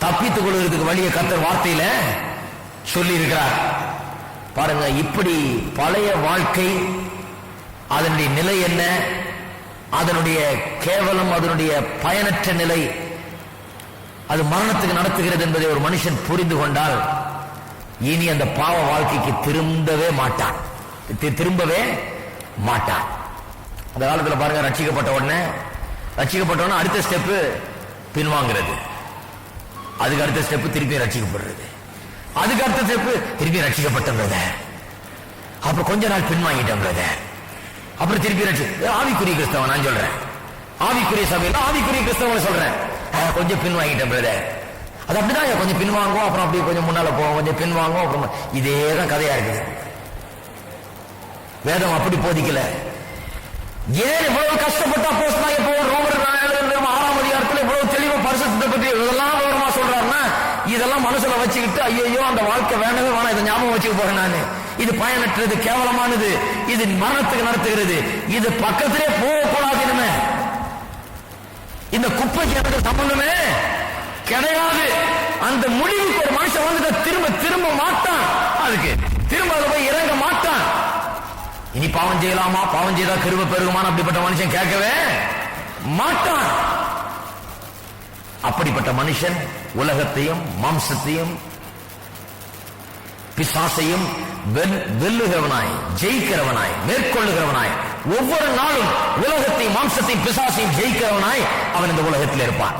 Speaker 1: தப்பித்துக் கொள்வதற்கு வழியை கர்த்தர் வார்த்தையில சொல்லி இருக்கிறார். பாருங்க, இப்படி பழைய வாழ்க்கை, அதனுடைய நிலை என்ன, அதனுடைய கேவலம், அதனுடைய பயனற்ற நிலை, அது மரணத்துக்கு நடத்துகிறது என்பதை ஒரு மனுஷன் புரிந்து கொண்டால் இனி அந்த பாவ வாழ்க்கைக்கு திரும்பவே மாட்டான். அந்த காலத்தில் பாருங்க, ரட்சிக்கப்பட்ட உடனே அடுத்த ஸ்டெப் பின்வாங்கிறது, அதுக்கு அடுத்த ஸ்டெப் திருப்பி ரட்சிக்கப்படுறது, அதுக்கு அடுத்த ஸ்டெப் திருப்பி ரட்சிக்கப்பட்ட, அப்புறம் கொஞ்ச நாள் பின்வாங்கிட்டேன், அப்புறம் திருப்பி ஆவிக்குரிய கிறிஸ்தவன் நான் சொல்றேன், ஆவிக்குரிய சபையில் ஆவிக்குரிய கிறிஸ்தவன் சொல்றேன், கொஞ்சம் பின்வாங்கிட்டேன், அது அப்படிதான், கொஞ்சம் பின்வாங்கும், அப்புறம் அப்படியே கொஞ்சம் முன்னால போவோம், கொஞ்சம் பின்வாங்கும், அப்புறம் இதேதான் கதையா இருக்குது. வேதம் அப்படி போதிக்கல. ஏன் இவ்வளவு கஷ்டப்பட்டு அப்போஸ்தலனாகிய பவுல் ரோமர் 6ஆம் அதிகாரத்தில் இவ்வளவு தெளிவா பரிசுத்தத்தை பற்றி இதெல்லாம் விவரமா சொல்றாருன்னா, இதெல்லாம் மனசுல வச்சுக்கிட்டு ஐயோ அந்த வாழ்க்கை வேணவே வேணாம், இதை ஞாபகம் வச்சுக்க போறேன் நானு, இது பயனற்றது, கேவலமானது, இது மரணத்துக்கு நடத்துகிறது, இது பக்கத்திலே போகக்கூடாது, இனிமே இந்த குப்பைக்கு எனக்கு சம்பந்தமே கிடையாது. அந்த முடிவுக்கு ஒரு மனுஷன் வந்து திரும்ப மாட்டான், அதுக்கு திரும்ப அதை போய் இறங்க மாட்டான். இனி பாவம் செய்யலாமா, பாவம் செய்தா கிருபை பெருகுமான அப்படிப்பட்ட மனுஷன் கேட்கவே மாட்டான். அப்படிப்பட்ட மனுஷன் உலகத்தையும் மாம்சத்தையும் பிசாசையும் வெல்லுகிறவனாய், ஜெயிக்கிறவனாய், மேற்கொள்ளுகிறவனாய், ஒவ்வொரு நாளும் உலகத்தையும் மாம்சத்தையும் பிசாசையும் ஜெயிக்கிறவனாய் அவன் இந்த உலகத்தில் இருப்பான்.